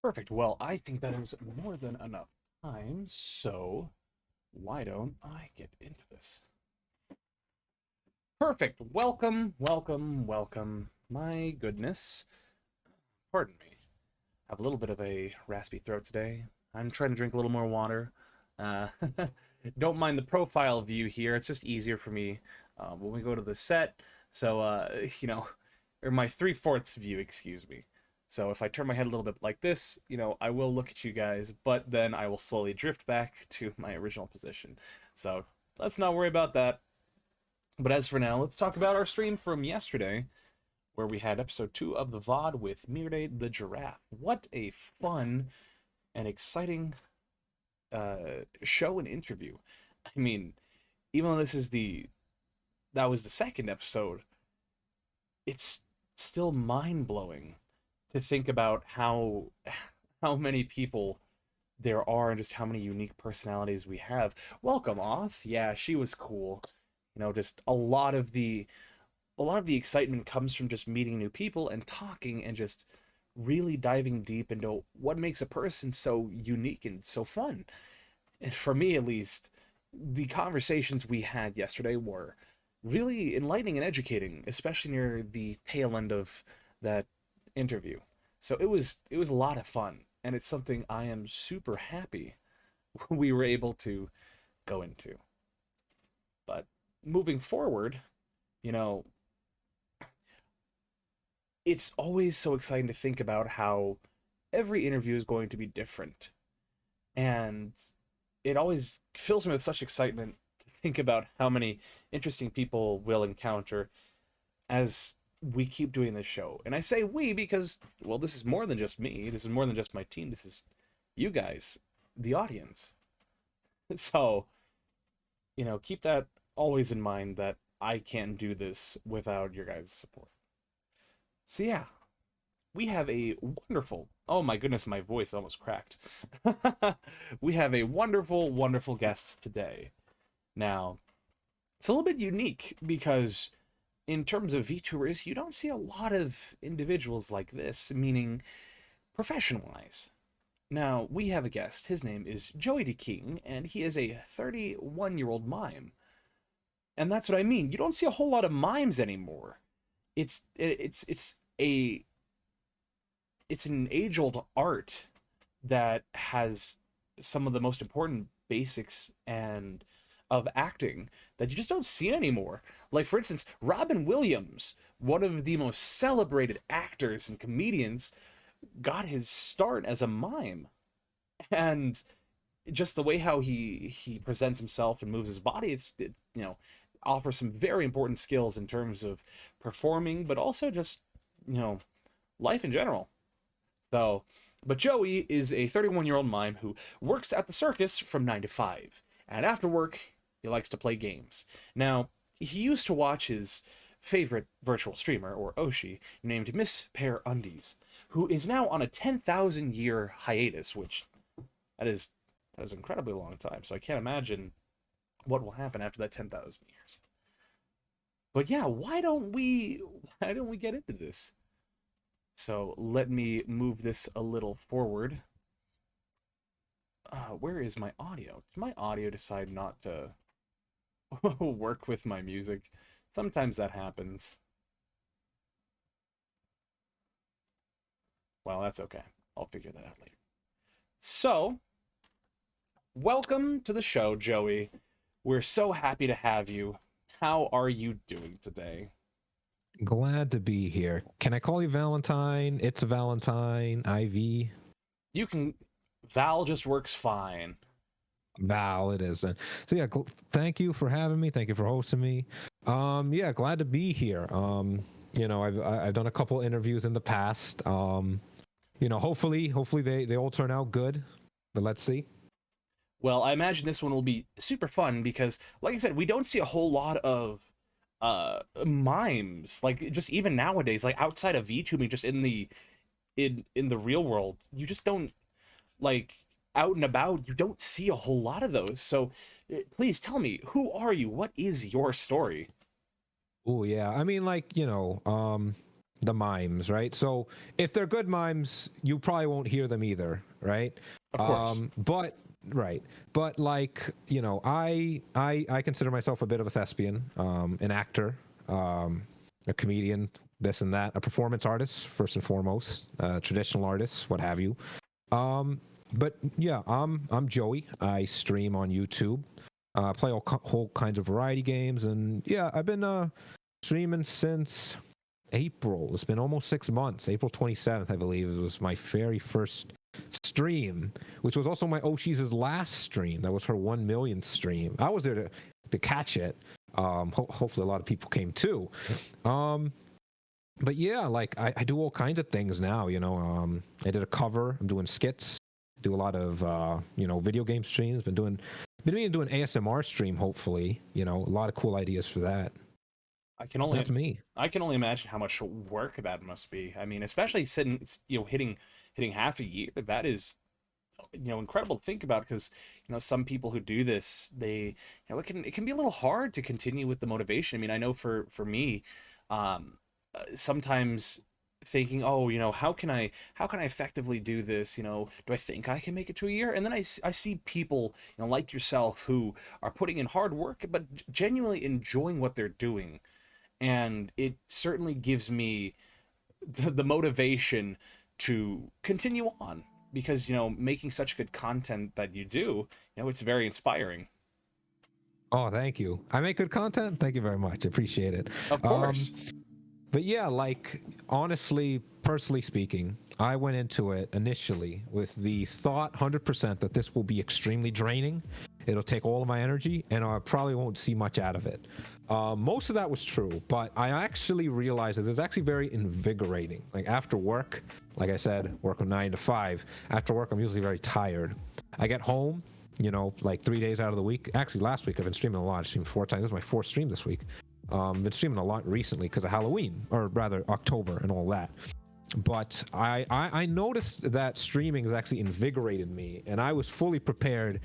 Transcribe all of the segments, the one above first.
Perfect. Well, I think that is more than enough time, so why don't I get into this? Perfect. Welcome, welcome, welcome. My goodness. Pardon me. I have a little bit of a raspy throat today. I'm trying to drink a little more water. Uh, don't mind the profile view here. It's just easier for me when we go to the set. So, or my three-fourths view, excuse me. So if I turn my head a little bit like this, I will look at you guys, but then I will slowly drift back to my original position. So let's not worry about that. But as for now, let's talk about our stream from yesterday, where we had episode 2 of the VOD with Mire the Giraffe. What a fun and exciting show and interview. I mean, even though that was the second episode, it's still mind blowing to think about how many people there are and just how many unique personalities we have. Welcome, Oth. Yeah, she was cool. Just a lot of the excitement comes from just meeting new people and talking and just really diving deep into what makes a person so unique and so fun. And for me, at least, the conversations we had yesterday were really enlightening and educating, especially near the tail end of that interview. So it was a lot of fun, and it's something I am super happy we were able to go into. But moving forward, you know, it's always so exciting to think about how every interview is going to be different. And it always fills me with such excitement to think about how many interesting people we'll encounter as we keep doing this show. And I say we because, well, this is more than just me. This is more than just my team. This is you guys, the audience. So, keep that always in mind that I can't do this without your guys' support. So, yeah, we have a wonderful, oh my goodness, my voice almost cracked. We have a wonderful, wonderful guest today. Now, it's a little bit unique because in terms of VTubers, you don't see a lot of individuals like this, meaning profession-wise. Now, we have a guest. His name is Joey D. King, and he is a 31-year-old mime. And that's what I mean. You don't see a whole lot of mimes anymore. It's it's an age-old art that has some of the most important basics and of acting that you just don't see anymore. Like, for instance, Robin Williams, one of the most celebrated actors and comedians, got his start as a mime. And just the way how he presents himself and moves his body, offers some very important skills in terms of performing, but also just, you know, life in general. So, but Joey is a 31-year-old mime who works at the circus from 9 to 5. And after work, he likes to play games. Now, he used to watch his favorite virtual streamer, or Oshi, named Miss Pear Undies, who is now on a 10,000 year hiatus, which that is that is an incredibly long time. So I can't imagine what will happen after that 10,000 years. But yeah, why don't we get into this? So let me move this a little forward. Where is my audio? Did my audio decide not to work with my music? Sometimes that happens. Well, that's okay. I'll figure that out later. So, welcome to the show, Joey. We're so happy to have you. How are you doing today? Glad to be here. Can I call you Valentine? It's a Valentine, Ivy. You can. Val just works fine. Val, it isn't. So yeah, thank you for having me. Thank you for hosting me. Yeah, glad to be here. I've done a couple interviews in the past. Hopefully they all turn out good. But let's see. Well, I imagine this one will be super fun because, like I said, we don't see a whole lot of mimes. Like, just even nowadays, like outside of VTubing, just in the real world, you just don't, like, out and about, you don't see a whole lot of those. So please tell me, who are you? What is your story? Oh yeah, I mean, like the mimes, right? So if they're good mimes, you probably won't hear them either, right? Of course. But right, but like I consider myself a bit of a thespian, an actor, a comedian, this and that, a performance artist first and foremost, traditional artist, what have you. But yeah, I'm Joey. I stream on YouTube. Play whole kinds of variety games, and yeah, I've been streaming since April. It's been almost 6 months. April 27th, I believe, it was my very first stream, which was also my Oshi's last stream. That was her 1 millionth stream. I was there to catch it. Hopefully, a lot of people came too. But yeah, like I do all kinds of things now. I did a cover. I'm doing skits. Do a lot of video game streams. Been meaning to do an ASMR stream. Hopefully, a lot of cool ideas for that. I can only That's me. I can only imagine how much work that must be. I mean, especially sitting, hitting half a year. That is, incredible to think about because, some people who do this, they, it can be a little hard to continue with the motivation. I mean, I know for me, sometimes thinking, oh, how can I effectively do this? Do I think I can make it to a year? And then I see people, like yourself who are putting in hard work, but genuinely enjoying what they're doing. And it certainly gives me the motivation to continue on because, making such good content that you do, it's very inspiring. Oh, thank you. I make good content. Thank you very much. Appreciate it. Of Um, course. but yeah, like honestly, personally speaking, I went into it initially with the thought 100% that this will be extremely draining. It'll take all of my energy, and I probably won't see much out of it. Most of that was true, but I actually realized that it's actually very invigorating. Like after work, like I said, work from 9 to 5. After work, I'm usually very tired. I get home, like 3 days out of the week. Actually, last week I've been streaming a lot. I streamed 4 times. This is my fourth stream this week. Been streaming a lot recently because of Halloween, or rather October and all that. But I noticed that streaming has actually invigorated me, and I was fully prepared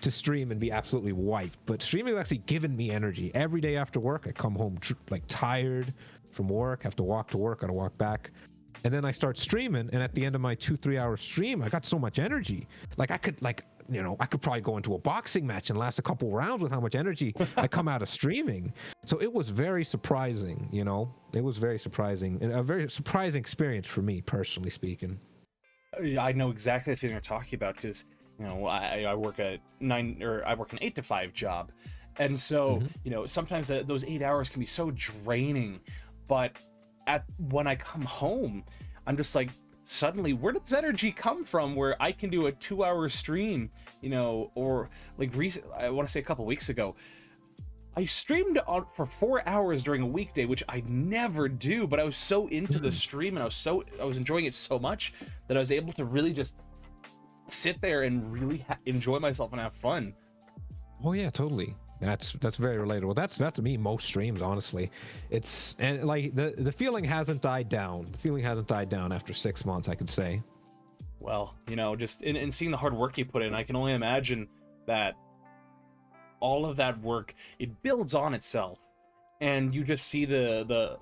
to stream and be absolutely wiped. But streaming has actually given me energy. Every day after work, I come home like tired from work, have to walk to work, gotta walk back. And then I start streaming, and at the end of my 2-3 hour stream, I got so much energy. Like I could probably go into a boxing match and last a couple rounds with how much energy I come out of streaming. So it was very surprising, It was very surprising and a very surprising experience for me, personally speaking. I know exactly the thing you're talking about because, I work at I work an 8 to 5 job. And so, Hmm. sometimes those 8 hours can be so draining. But when I come home, I'm just like, suddenly, where does energy come from where I can do a 2 hour stream, or like I want to say a couple weeks ago, I streamed for 4 hours during a weekday, which I never do, but I was so into the stream and I was enjoying it so much that I was able to really just sit there and really enjoy myself and have fun. Oh yeah, totally. That's very relatable. That's me most streams, honestly. And like the feeling hasn't died down. The feeling hasn't died down after 6 months, I could say. Well, just in seeing the hard work you put in, I can only imagine that all of that work, it builds on itself, and you just see the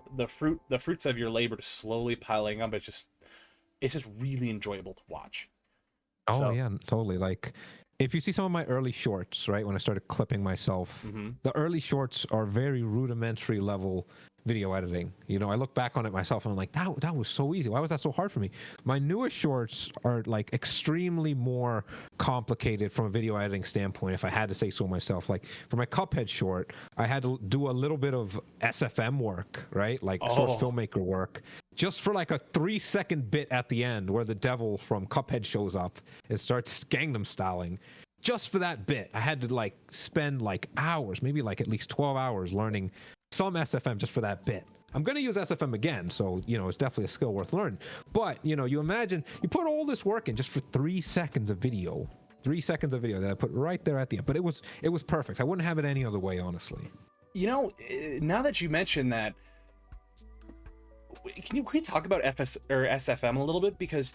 fruits of your labor slowly piling up. It's just really enjoyable to watch. Oh So, yeah, totally. Like if you see some of my early shorts, right, when I started clipping myself, mhm. the early shorts are very rudimentary level video editing. I look back on it myself and I'm like, that was so easy. Why was that so hard for me? My newest shorts are like extremely more complicated from a video editing standpoint, if I had to say so myself. Like for my Cuphead short, I had to do a little bit of SFM work, right? Like source Oh, filmmaker work, just for like a 3 second bit at the end where the devil from Cuphead shows up and starts Gangnam styling. Just for that bit, I had to like spend like hours, maybe like at least 12 hours learning some SFM just for that bit. I'm going to use SFM again, so it's definitely a skill worth learning. But you imagine you put all this work in just for 3 seconds of video, 3 seconds of video that I put right there at the end. But it was perfect. I wouldn't have it any other way, honestly. now that you mention that, can we talk about FS or SFM a little bit because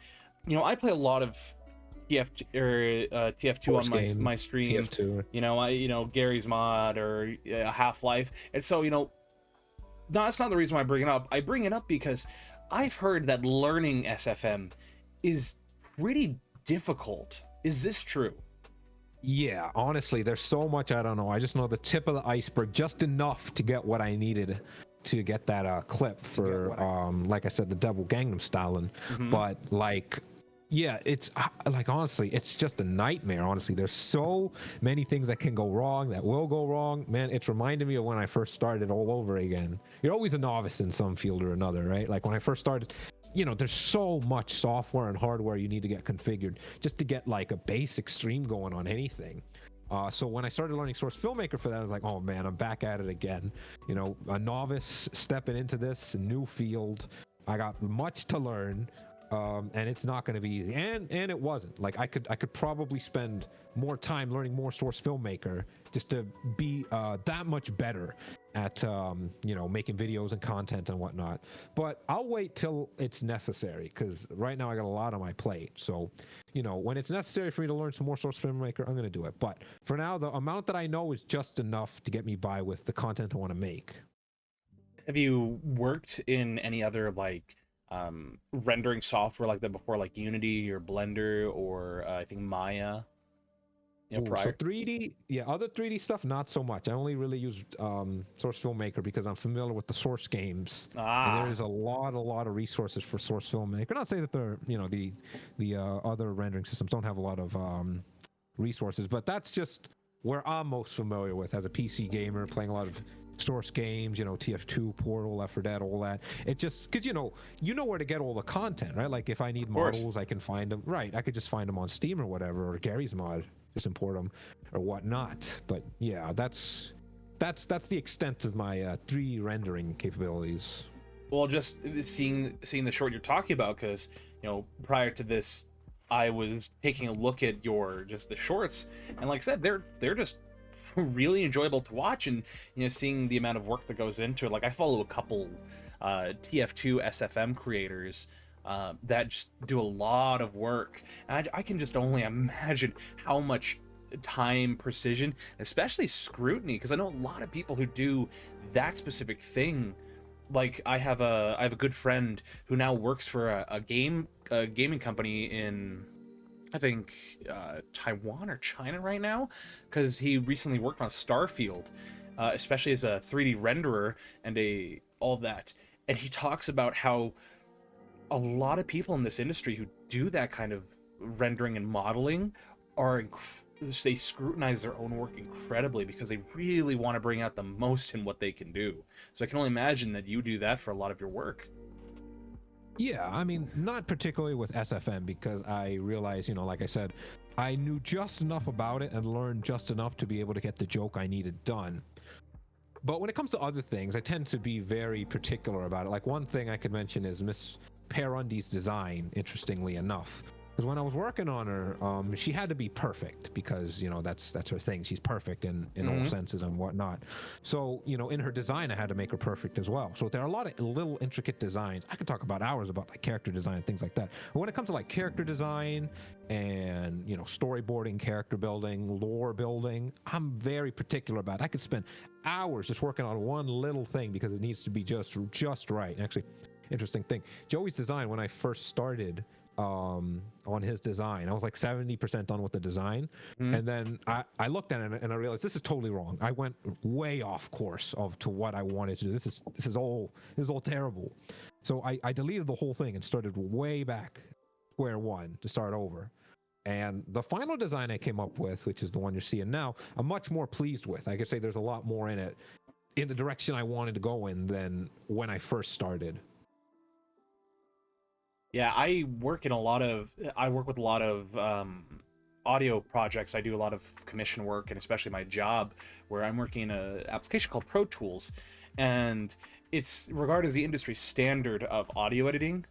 I play a lot of TF2 on Force my game, stream. TF2. Gary's mod or Half-Life, and so No, that's not the reason why I bring it up. I bring it up because I've heard that learning SFM is pretty difficult. Is this true? Yeah, honestly, there's so much I don't know. I just know the tip of the iceberg, just enough to get what I needed to get that clip for, like I said, the Devil Gangnam Style. Mm-hmm. But like, yeah, it's like honestly, it's just a nightmare. Honestly, there's so many things that can go wrong, that will go wrong. Man, it's reminded me of when I first started all over again. You're always a novice in some field or another, right? Like when I first started, there's so much software and hardware you need to get configured just to get like a basic stream going on anything. So when I started learning Source Filmmaker for that, I was like, oh man, I'm back at it again. A novice stepping into this new field. I got much to learn, and it's not going to be easy. And it wasn't. Like I could probably spend more time learning more Source Filmmaker just to be that much better at making videos and content and whatnot. But I'll wait till it's necessary, because right now I got a lot on my plate. So when it's necessary for me to learn some more Source Filmmaker, I'm going to do it. But for now, the amount that I know is just enough to get me by with the content I want to make. Have you worked in any other like rendering software like that before, like Unity or Blender or I think Maya? Ooh, so Prior. 3D, yeah, other 3D stuff, not so much. I only really use Source Filmmaker because I'm familiar with the Source games, and there Ah, is a lot of resources for Source Filmmaker. Not saying that they're, the other rendering systems don't have a lot of resources, but that's just where I'm most familiar with as a PC gamer, playing a lot of Source games, TF2, Portal, Left 4 Dead, all that. It just because you know where to get all the content, right? Like if I need of course. models, I can find them. Right, I could just find them on Steam or whatever, or Gary's Mod, just import them or whatnot. But yeah, that's the extent of my 3D rendering capabilities. Well, just seeing the short you're talking about, because prior to this, I was taking a look at your just the shorts, and like I said, they're just really enjoyable to watch, and seeing the amount of work that goes into it. Like I follow a couple TF2 SFM creators that just do a lot of work, and I can just only imagine how much time, precision, especially scrutiny, because I know a lot of people who do that specific thing. Like I have a good friend who now works for a gaming company in, I think, Taiwan or China right now, because he recently worked on Starfield, especially as a 3D renderer and all that. And he talks about how a lot of people in this industry who do that kind of rendering and modeling are they scrutinize their own work incredibly, because they really want to bring out the most in what they can do. So I can only imagine that you do that for a lot of your work. Yeah, I mean, not particularly with SFM, because I realized, like I said, I knew just enough about it and learned just enough to be able to get the joke I needed done. But when it comes to other things, I tend to be very particular about it. Like one thing I could mention is Miss Perundi's design, interestingly enough. Because when I was working on her, she had to be perfect, because that's her thing. She's perfect in all Mm-hmm. senses and whatnot. So in her design, I had to make her perfect as well. So there are a lot of little intricate designs. I could talk about hours about like character design and things like that. But when it comes to like character design and storyboarding, character building, lore building, I'm very particular about it. I could spend hours just working on one little thing because it needs to be just right. And actually, interesting thing, Joey's design, when I first started on his design, I was like 70% done with the design, Mm-hmm. and then I looked at it and I realized this is totally wrong. I went way off course to what I wanted to do. This is all terrible. So I deleted the whole thing and started way back square one to start over. And the final design I came up with, which is the one you're seeing now, I'm much more pleased with. I could say there's a lot more in it, in the direction I wanted to go in, than when I first started. Yeah, I work with a lot of audio projects. I do a lot of commission work, and especially my job where I'm working in an application called Pro Tools, and it's regarded as the industry standard of audio editing.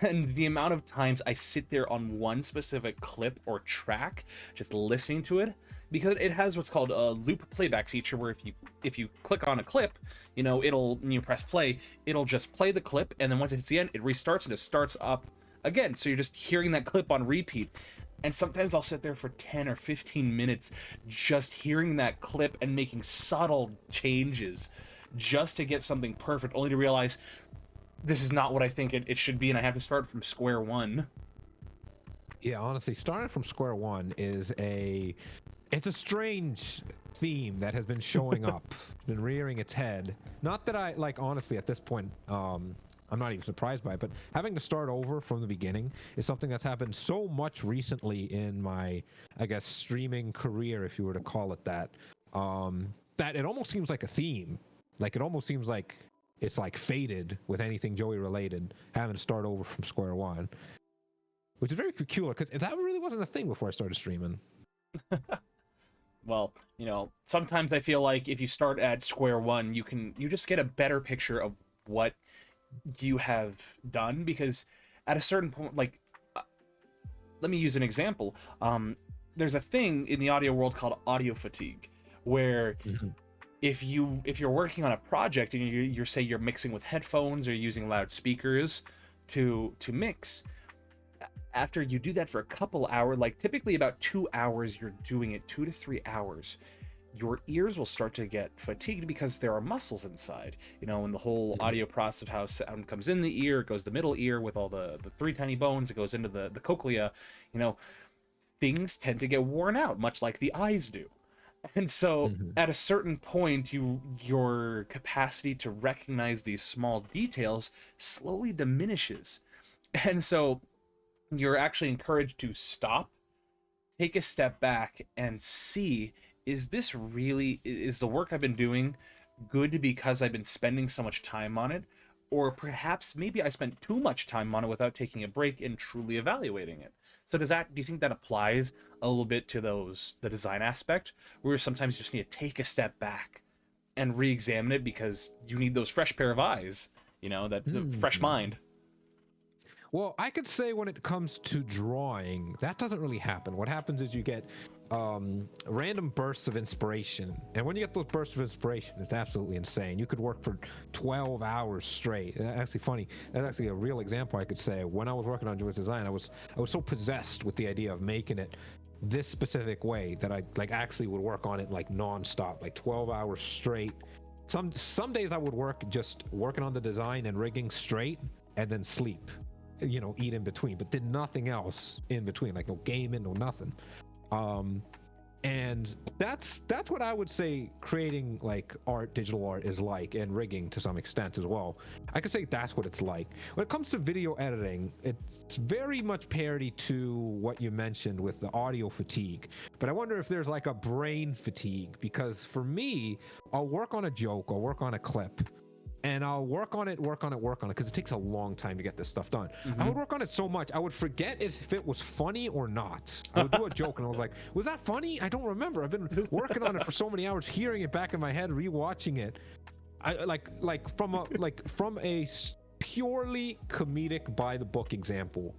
And the amount of times I sit there on one specific clip or track, just listening to it, because it has what's called a loop playback feature, where if you click on a clip, it'll, you press play, it'll just play the clip, and then once it hits the end, it restarts and it starts up again. So you're just hearing that clip on repeat. And sometimes I'll sit there for 10 or 15 minutes just hearing that clip and making subtle changes just to get something perfect, only to realize this is not what I think it should be, and I have to start from square one. Yeah, honestly, starting from square one is it's a strange theme that has been showing up, been rearing its head. Not that I like, honestly, at this point, I'm not even surprised by it, but having to start over from the beginning is something that's happened so much recently in my, I guess, streaming career, if you were to call it that, that it almost seems like a theme. Like, it almost seems like it's like fated with anything Joey related, having to start over from square one, which is very peculiar because that really wasn't a thing before I started streaming. Well, sometimes I feel like if you start at square one, you just get a better picture of what you have done, because at a certain point, like, let me use an example. There's a thing in the audio world called audio fatigue, where if you're working on a project and you're say you're mixing with headphones or using loudspeakers to mix, after you do that for a couple hours, like typically about 2 hours, you're doing it 2 to 3 hours, your ears will start to get fatigued because there are muscles inside, and the whole audio process of how sound comes in the ear, it goes the middle ear with all the three tiny bones, it goes into the cochlea, things tend to get worn out, much like the eyes do. And so at a certain point, your capacity to recognize these small details slowly diminishes. And so you're actually encouraged to stop, take a step back, and see, is the work I've been doing good because I've been spending so much time on it? Or perhaps maybe I spent too much time on it without taking a break and truly evaluating it. So do you think that applies a little bit to the design aspect, where sometimes you just need to take a step back and re-examine it because you need those fresh pair of eyes, the fresh mind? Well, I could say when it comes to drawing, that doesn't really happen. What happens is you get random bursts of inspiration. And when you get those bursts of inspiration, it's absolutely insane. You could work for 12 hours straight. That's actually funny. That's actually a real example I could say. When I was working on Joy's design, I was so possessed with the idea of making it this specific way that I actually would work on it like nonstop, like 12 hours straight. Some days I would work just working on the design and rigging straight and then sleep. Eat in between, but did nothing else in between, like no gaming, no nothing. And that's what I would say creating like digital art is like, and rigging to some extent as well. I could say that's what it's like. When it comes to video editing, it's very much parity to what you mentioned with the audio fatigue. But I wonder if there's like a brain fatigue, because for me, I'll work on a joke, I'll work on a clip, and I'll work on it, because it takes a long time to get this stuff done. I would work on it so much, I would forget if it was funny or not. I would do a joke, and I was like, was that funny? I don't remember. I've been working on it for so many hours, hearing it back in my head, rewatching it. I from a purely comedic by the book example.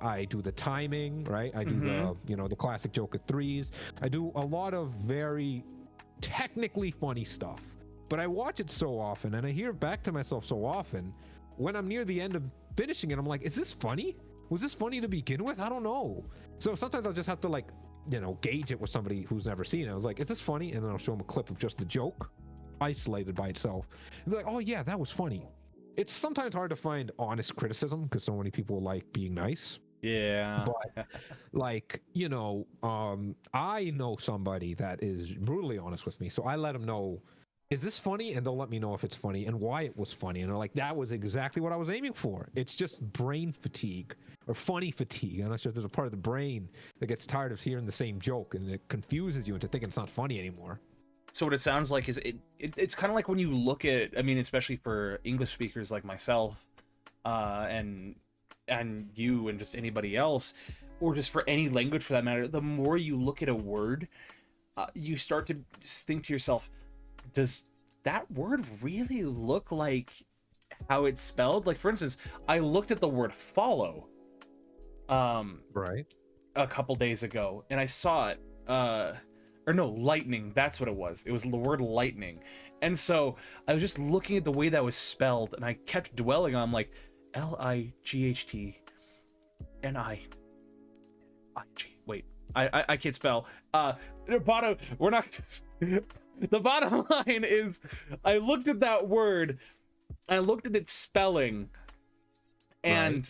I do the timing, right? I do the classic joke of threes. I do a lot of very technically funny stuff. But I watch it so often, and I hear back to myself so often, when I'm near the end of finishing it, I'm like, is this funny? Was this funny to begin with? I don't know. So sometimes I'll just have to gauge it with somebody who's never seen it. I was like, is this funny? And then I'll show them a clip of just the joke, isolated by itself. And be like, oh yeah, that was funny. It's sometimes hard to find honest criticism because so many people like being nice. Yeah. But I know somebody that is brutally honest with me. So I let them know, is this funny? And they'll let me know if it's funny and why it was funny. And they're like, that was exactly what I was aiming for. It's just brain fatigue or funny fatigue. I'm not sure if there's a part of the brain that gets tired of hearing the same joke and it confuses you into thinking it's not funny anymore. So what it sounds like is it's kind of like when you look at, especially for English speakers like myself, and you and just anybody else, or just for any language for that matter, the more you look at a word, you start to think to yourself, does that word really look like how it's spelled? Like, for instance, I looked at the word follow right, a couple days ago, and I saw it, or no, lightning, that's what it was the word lightning. And so I was just looking at the way that was spelled, and I kept dwelling on, like, Lightning. Wait, I can't spell. Bono, we're not The bottom line is, I looked at that word, I looked at its spelling, and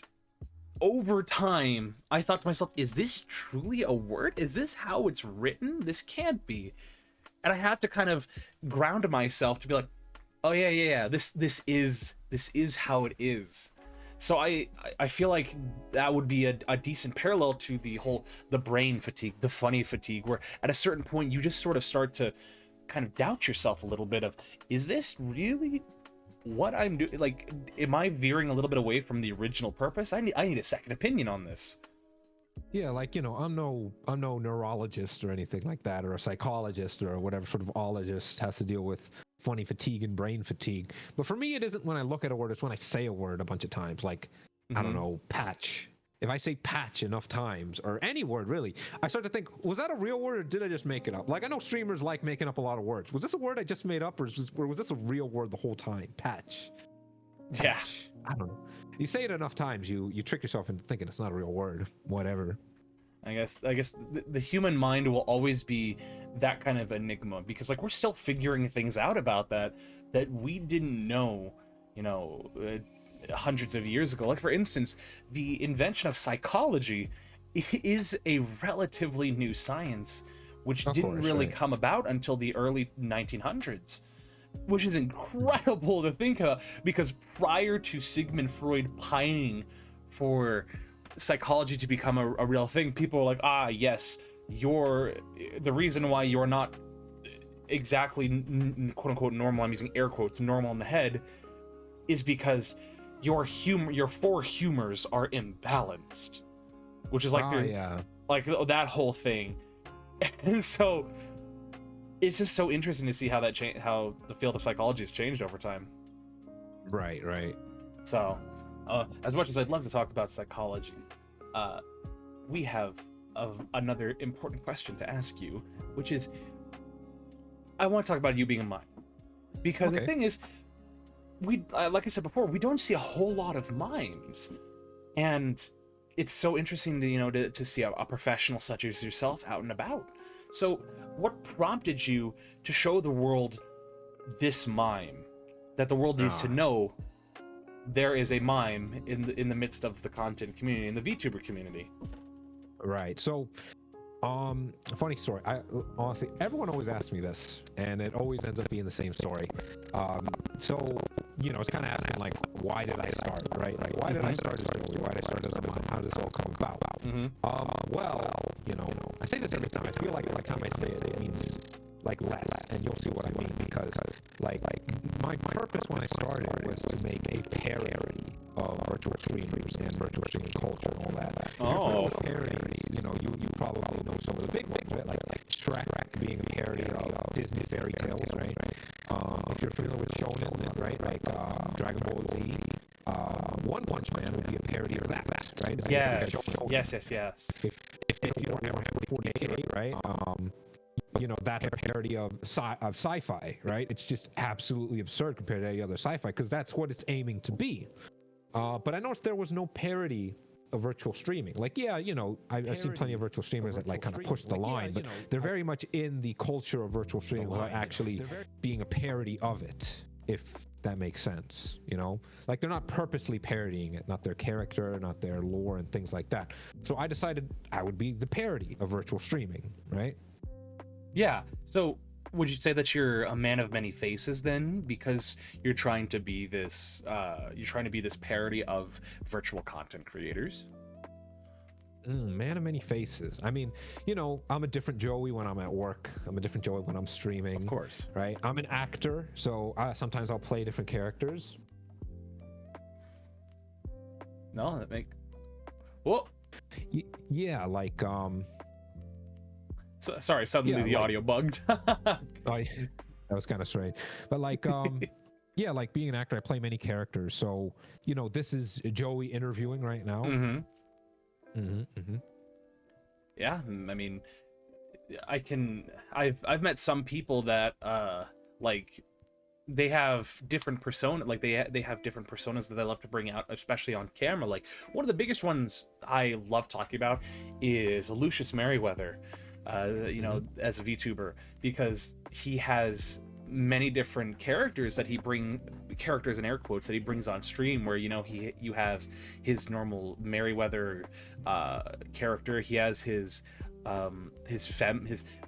over time, I thought to myself, is this truly a word? Is this how it's written? This can't be. And I have to kind of ground myself to be like, oh yeah. This is how it is. So I feel like that would be a decent parallel to the brain fatigue, the funny fatigue, where at a certain point you just sort of start to kind of doubt yourself a little bit of, is this really what I'm doing? Like, am I veering a little bit away from the original purpose? I need a second opinion on this. Yeah, like, I'm no neurologist or anything like that, or a psychologist or whatever sort of ologist has to deal with funny fatigue and brain fatigue. But for me, it isn't when I look at a word, it's when I say a word a bunch of times. Like, I don't know, patch. If I say patch enough times, or any word really, I start to think, was that a real word or did I just make it up? Like, I know streamers like making up a lot of words. Was this a word I just made up, or was this a real word the whole time? Patch. Yeah. I don't know. You say it enough times, you trick yourself into thinking it's not a real word. Whatever. I guess the human mind will always be that kind of enigma, because like we're still figuring things out about that we didn't know, hundreds of years ago. Like, for instance, the invention of psychology is a relatively new science, which didn't really come about until the early 1900s, which is incredible to think of, because prior to Sigmund Freud pining for psychology to become a real thing, people were like, yes, the reason why you're not exactly quote unquote normal, I'm using air quotes, normal in the head, is because your four humors are imbalanced, which is like like that whole thing. And so it's just so interesting to see how how the field of psychology has changed over time. Right. So as much as I'd love to talk about psychology, we have another important question to ask you, which is, I want to talk about you being a mime, because the thing is, we like I said before, we don't see a whole lot of mimes, and it's so interesting to to see a professional such as yourself out and about. So what prompted you to show the world this mime, that the world needs to know there is a mime in the midst of the content community, in the VTuber community? Right. So, funny story. I honestly, everyone always asks me this, and it always ends up being the same story. So, it's kind of asking, like, why did I start, right? Like, why did I start as Joey? Why did I start as a mime? How did this all come about? Well, I say this every time. I feel like every time I say it, it means like less, and you'll see what I mean, because like my purpose when I started was to make a parody of virtual streamers and virtual streaming culture and all that. Oh, parodies, you probably know some of the big ones, right? Like Shrek being a parody of Disney fairy tales, right? If you're familiar with Shonen, right? Like Dragon Ball Z, One Punch Man would be a parody of that, right? Yes. If you don't ever have 40K, right? That's a parody of sci-fi, right? It's just absolutely absurd compared to any other sci-fi, because that's what it's aiming to be. But I noticed there was no parody of virtual streaming. Like, I've seen plenty of virtual streamers that like kind of push the line, but they're very much in the culture of virtual streaming without actually being a parody of it, if that makes sense. Like, they're not purposely parodying it, not their character, not their lore and things like that. So I decided I would be the parody of virtual streaming, right? Yeah. So would you say that you're a man of many faces then, because you're trying to be this parody of virtual content creators? Man of many faces. I mean, I'm a different Joey when I'm at work. I'm a different Joey when I'm streaming. Of course. Right? I'm an actor, so sometimes I'll play different characters. No, that make... Well... Yeah, like, sorry, suddenly the audio bugged. That was kind of strange. But like, yeah, like being an actor, I play many characters. So, this is Joey interviewing right now. Yeah, I mean, I've met some people that like they have different they have different personas that they love to bring out, especially on camera. Like, one of the biggest ones I love talking about is Lucius Merriweather, Hmm. as a VTuber, because he has many different characters in air quotes that he brings on stream, where you have his normal Merryweather character. He has his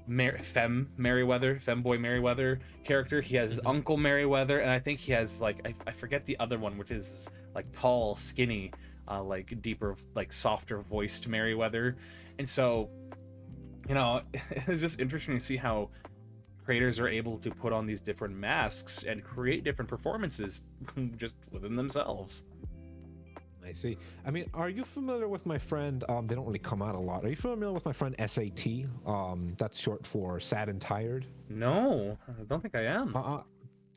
Merryweather, femboy Merryweather character. He has his Hmm. uncle Merryweather, and I think he has, like, I forget the other one, which is like tall, skinny, like deeper, like softer voiced Merryweather. And so, it's just interesting to see how creators are able to put on these different masks and create different performances just within themselves. I see. I mean, are you familiar with my friend? They don't really come out a lot. Are you familiar with my friend SAT? That's short for sad and tired. No, I don't think I am.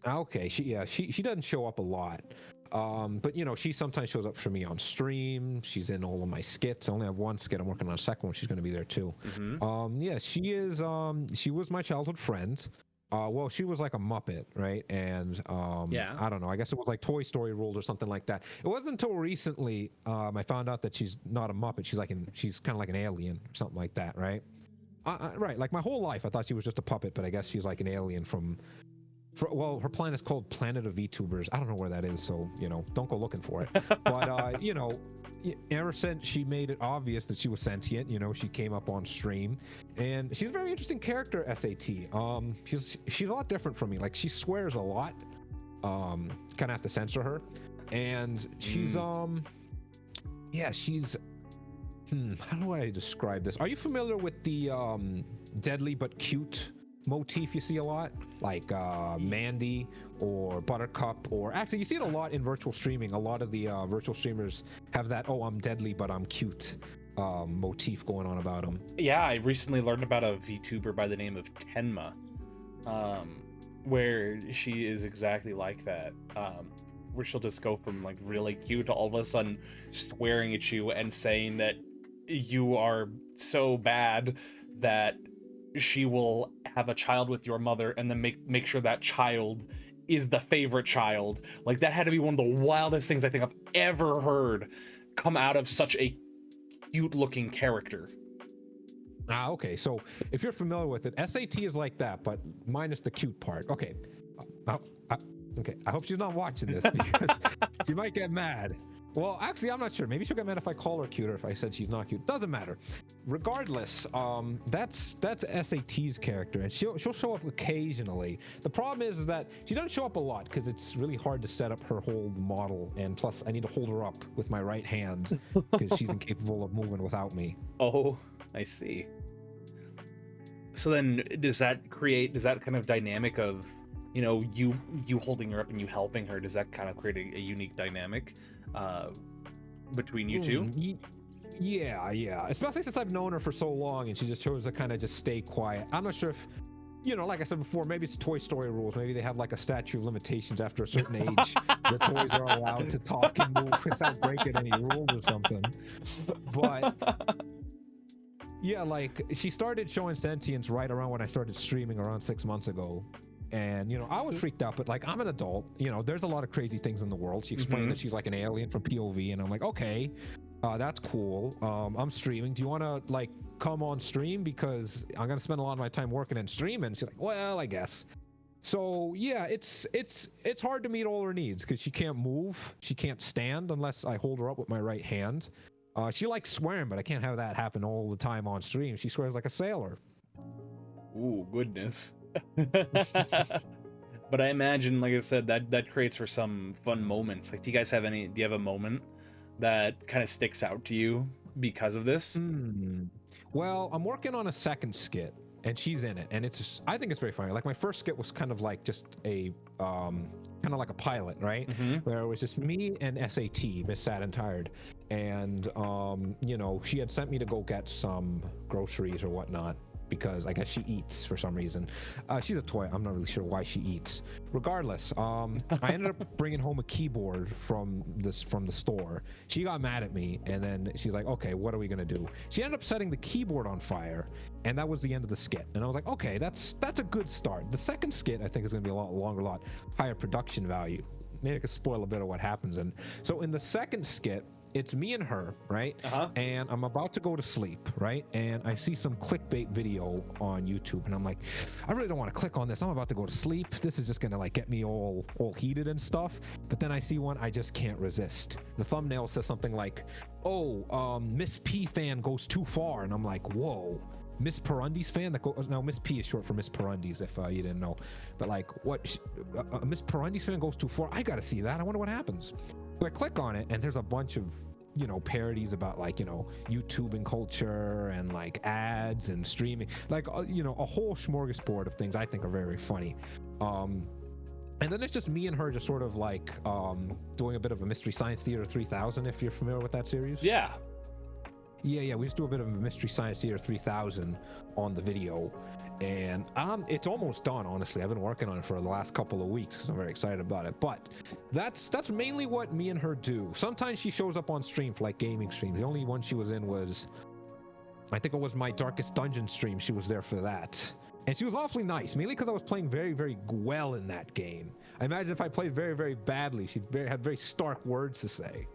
Okay, she doesn't show up a lot. But she sometimes shows up for me on stream. She's in all of my skits. I only have one skit. I'm working on a second one. She's going to be there too. Mm-hmm. Yeah, she is. She was my childhood friend. Well, she was like a Muppet, right? And Yeah. I don't know. I guess it was like Toy Story rules or something like that. It wasn't until recently I found out that she's not a Muppet. She's kind of like an alien or something like that, right? Right. Like my whole life, I thought she was just a puppet, but I guess she's like an alien well, her planet is called Planet of VTubers. I don't know where that is, so don't go looking for it. But ever since she made it obvious that she was sentient, she came up on stream, and she's a very interesting character. SAT. She's a lot different from me. Like she swears a lot. Kind of have to censor her, and she's yeah, she's. How do I describe this? Are you familiar with the deadly but cute motif you see a lot, like Mandy or Buttercup, or actually you see it a lot in virtual streaming. A lot of the virtual streamers have that "oh, I'm deadly but I'm cute" motif going on about them. Yeah, I recently learned about a VTuber by the name of Tenma, where she is exactly like that. Where she'll just go from like really cute to all of a sudden swearing at you and saying that you are so bad that she will have a child with your mother and then make sure that child is the favorite child. Like, that had to be one of the wildest things I think I've ever heard come out of such a cute looking character. Okay. So if you're familiar with it, SAT is like that, but minus the cute part. Okay. Uh, uh, okay. I hope she's not watching this because she might get mad. Well, actually, I'm not sure. Maybe she'll get mad if I call her cute or if I said she's not cute. Doesn't matter. Regardless, that's SAT's character, and she'll show up occasionally. The problem is that she doesn't show up a lot because it's really hard to set up her whole model, and plus I need to hold her up with my right hand because she's incapable of moving without me. Oh, I see. So then does that kind of dynamic of, you holding her up and you helping her, does that kind of create a unique dynamic between you two? Yeah. Especially since I've known her for so long and she just chose to kind of just stay quiet. I'm not sure if, like I said before, maybe it's Toy Story rules. Maybe they have like a statute of limitations after a certain age. The toys are allowed to talk and move without breaking any rules or something. But yeah, like she started showing sentience right around when I started streaming around 6 months ago. And I was freaked out, but like I'm an adult, there's a lot of crazy things in the world. She explained that she's like an alien from POV, and I'm like, okay, that's cool. I'm streaming. Do you want to like come on stream because I'm gonna spend a lot of my time working and streaming? She's like, well, I guess. So yeah, it's hard to meet all her needs because she can't move, she can't stand unless I hold her up with my right hand. She likes swearing, but I can't have that happen all the time on stream. She swears like a sailor. Ooh, goodness. But I imagine, like I said, that creates for some fun moments. Like, do you have a moment that kind of sticks out to you because of this? Well, I'm working on a second skit and she's in it, and I think it's very funny. Like my first skit was kind of like just a kind of like a pilot, right? Where it was just me and SAT, Miss Sad and Tired, and she had sent me to go get some groceries or whatnot because I guess she eats for some reason. She's a toy. I'm not really sure why she eats. Regardless, I ended up bringing home a keyboard from the store. She got mad at me, and then she's like, "Okay, what are we gonna do?" She ended up setting the keyboard on fire, and that was the end of the skit. And I was like, "Okay, that's a good start." The second skit, I think, is gonna be a lot longer, a lot higher production value. Maybe I could spoil a bit of what happens. And so in the second skit, it's me and her, right? Uh-huh. And I'm about to go to sleep, right? And I see some clickbait video on YouTube, and I'm like, I really don't want to click on this. I'm about to go to sleep. This is just gonna like get me all heated and stuff. But then I see one, I just can't resist. The thumbnail says something like, "Oh, Miss P fan goes too far," and I'm like, "Whoa." Miss Perundi's fan that goes now. Miss P is short for Miss Perundi's, if you didn't know. But like, what? Miss Perundi's fan goes too far. I gotta see that. I wonder what happens. So I click on it, and there's a bunch of parodies about like YouTube and culture and like ads and streaming, like a whole smorgasbord of things I think are very, very funny. And then it's just me and her just sort of like doing a bit of a Mystery Science Theater 3000, if you're familiar with that series. Yeah. Yeah, we just do a bit of Mystery Science Theater 3000 on the video, and it's almost done. Honestly, I've been working on it for the last couple of weeks because I'm very excited about it. But that's mainly what me and her do. Sometimes she shows up on stream for like gaming streams. The only one she was in was, I think it was my Darkest Dungeon stream. She was there for that, and she was awfully nice, mainly because I was playing very, very well in that game. I imagine if I played very, very badly, she had very stark words to say.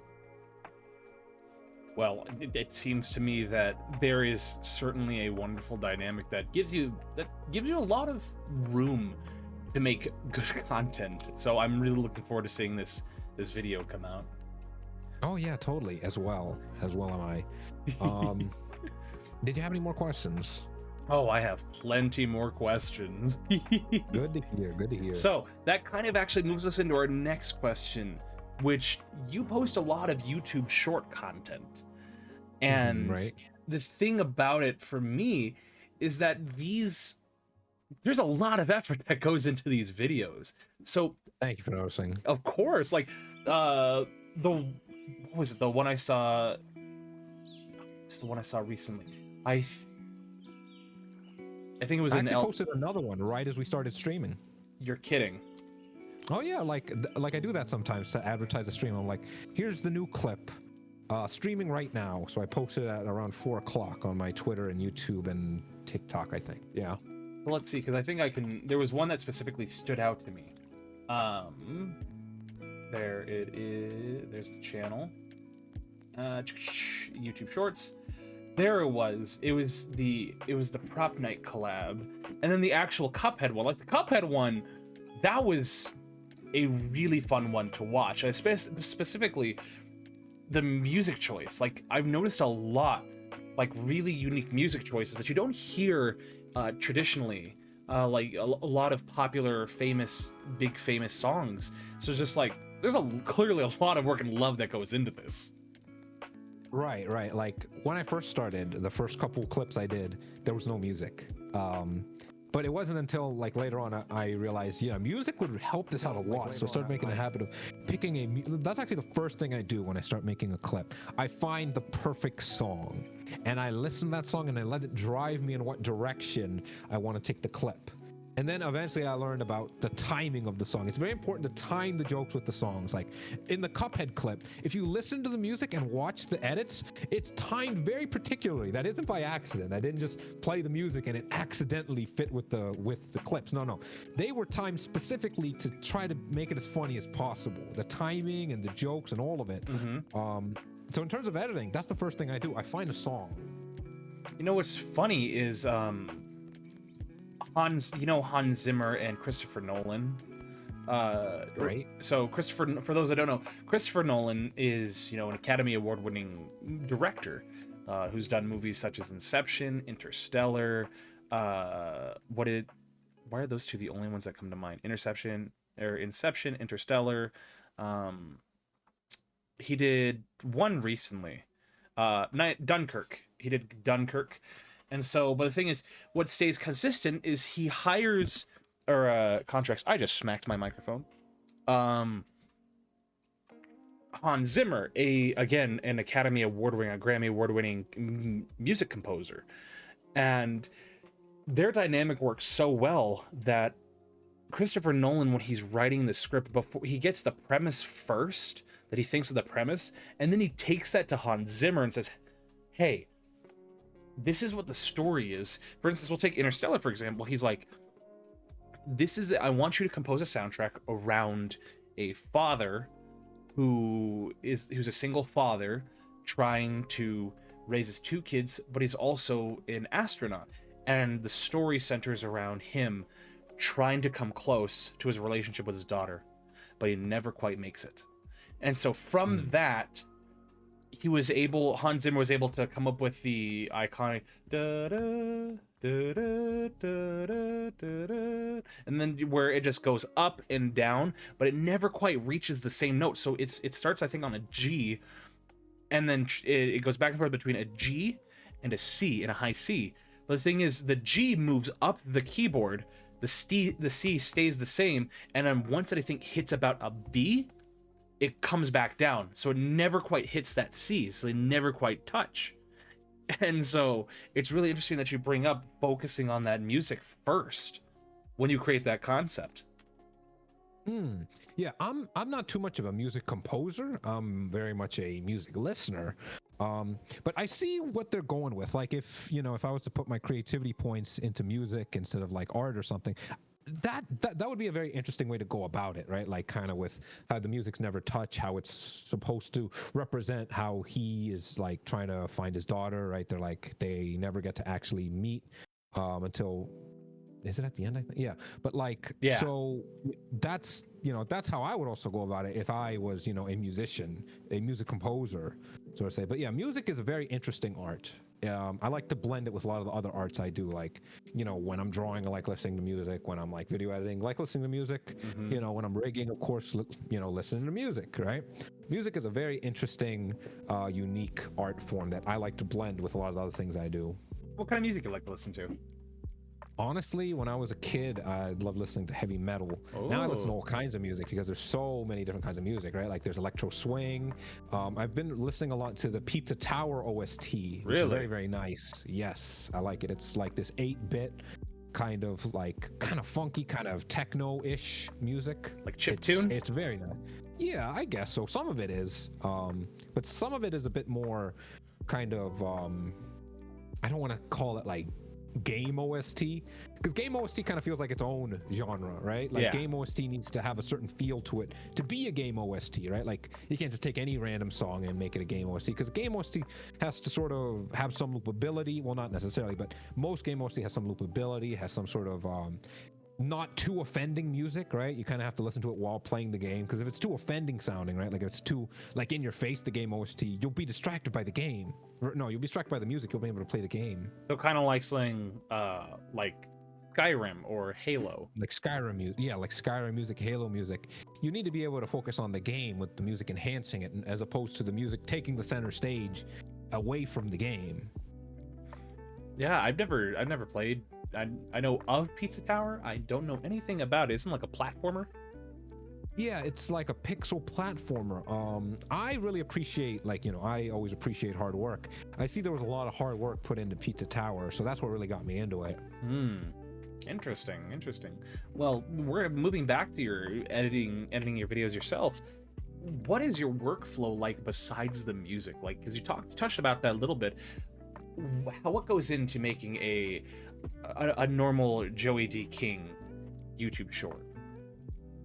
Well, it seems to me that there is certainly a wonderful dynamic that gives you a lot of room to make good content. So I'm really looking forward to seeing this video come out. Oh yeah, totally. As well am I. Did you have any more questions? Oh, I have plenty more questions. Good to hear. So that kind of actually moves us into our next question, which you post a lot of YouTube short content. And right. The thing about it for me is that there's a lot of effort that goes into these videos. So thank you for noticing. Of course, like what was it? The one I saw. It's the one I saw recently. I think it was I actually posted another one right as we started streaming. You're kidding. Oh yeah, like I do that sometimes to advertise a stream. I'm like, here's the new clip, streaming right now. So I posted it at around 4 o'clock on my Twitter and YouTube and TikTok, I think. Yeah. Well, let's see, because I think I can. There was one that specifically stood out to me. There it is. There's the channel. YouTube Shorts. There it was. It was the Prop Night collab, and then the actual Cuphead one. Like the Cuphead one, that was a really fun one to watch. Specifically, the music choice. Like I've noticed a lot, like really unique music choices that you don't hear traditionally. Like a lot of popular, big famous songs. So just like there's clearly a lot of work and love that goes into this. Right. Like when I first started, the first couple clips I did, there was no music. But it wasn't until like later on I realized, music would help this out a lot. So I started making a habit of picking that's actually the first thing I do when I start making a clip. I find the perfect song and I listen to that song and I let it drive me in what direction I want to take the clip. And then eventually I learned about the timing of the song. It's very important to time the jokes with the songs. Like in the Cuphead clip, if you listen to the music and watch the edits, it's timed very particularly. That isn't by accident. I didn't just play the music and it accidentally fit with the clips. No. They were timed specifically to try to make it as funny as possible. The timing and the jokes and all of it. Mm-hmm. So in terms of editing, that's the first thing I do. I find a song. You know what's funny is Hans Zimmer and Christopher Nolan. Right. So for those that don't know, Christopher Nolan is, an Academy Award-winning director who's done movies such as Inception, Interstellar. Why are those two the only ones that come to mind? Inception, Interstellar. He did one recently. Dunkirk. He did Dunkirk. And so, but the thing is, what stays consistent is he hires contracts. I just smacked my microphone. Hans Zimmer, an Academy Award-winning, a Grammy Award-winning music composer, and their dynamic works so well that Christopher Nolan, when he's writing the script, before he gets the premise first, that he thinks of the premise, and then he takes that to Hans Zimmer and says, "Hey, this is what the story is." For instance, we'll take Interstellar, for example. He's like, I want you to compose a soundtrack around a father who's a single father trying to raise his two kids, but he's also an astronaut. And the story centers around him trying to come close to his relationship with his daughter, but he never quite makes it. And so from Mm. that, Hans Zimmer was able to come up with the iconic da da da da da da da da, and then where it just goes up and down, but it never quite reaches the same note. So it starts, I think, on a G, and then it goes back and forth between a G and a C and a high C. But the thing is, the G moves up the keyboard, the C stays the same, and then once it, I think, hits about a B, it comes back down. So it never quite hits that C, so they never quite touch. And so it's really interesting that you bring up focusing on that music first when you create that concept. Hmm. Yeah, I'm not too much of a music composer. I'm very much a music listener. But I see what they're going with. Like if I was to put my creativity points into music instead of like art or something, that would be a very interesting way to go about it, right? Like kind of with how the music's never touch, how it's supposed to represent how he is like trying to find his daughter, right? They're like they never get to actually meet until is it at the end, I think? Yeah. But like Yeah. so that's how I would also go about it if I was a musician, a music composer, so to say. But yeah, music is a very interesting art. I like to blend it with a lot of the other arts I do. Like, when I'm drawing, I like listening to music. When I'm like video editing, I like listening to music. Mm-hmm. When I'm rigging, of course, listening to music, right? Music is a very interesting, unique art form that I like to blend with a lot of the other things I do. What kind of music you like to listen to? Honestly, when I was a kid, I loved listening to heavy metal. Now I listen to Oh, all kinds of music because there's so many different kinds of music, right? Like there's electro swing. I've been listening a lot to the Pizza Tower OST, which is very, really? very nice. Yes, I like it. It's like this 8-bit kind of funky, kind of techno-ish music. Like chip It's tune? it's very nice. Yeah, I guess so. Some of it is, but some of it is a bit more kind of I don't want to call it like game OST, because game OST kind of feels like its own genre, right? Like Yeah. game OST needs to have a certain feel to it to be a game OST, right? Like you can't just take any random song and make it a game OST, because game OST has to sort of have some loopability. Well, not necessarily, but most game OST has some loopability, has some sort of not too offending music, right? You kind of have to listen to it while playing the game, because if it's too offending sounding, right, like if it's too like in your face, the game OST, you'll be distracted by the game. No, you'll be distracted by the music. You'll be able to play the game. So kind of like saying, like Skyrim or Halo. Like Skyrim music, yeah, like Skyrim music, Halo music. You need to be able to focus on the game with the music enhancing it, as opposed to the music taking the center stage away from the game. Yeah, I've never played. I know of Pizza Tower. I don't know anything about it. Isn't it like a platformer? Yeah, it's like a pixel platformer. I really appreciate, I always appreciate hard work. I see there was a lot of hard work put into Pizza Tower, so that's what really got me into it. Hmm. Interesting. Well, we're moving back to your editing your videos yourself. What is your workflow like besides the music? Like, because you touched about that a little bit. What goes into making a normal Joey D. King YouTube short?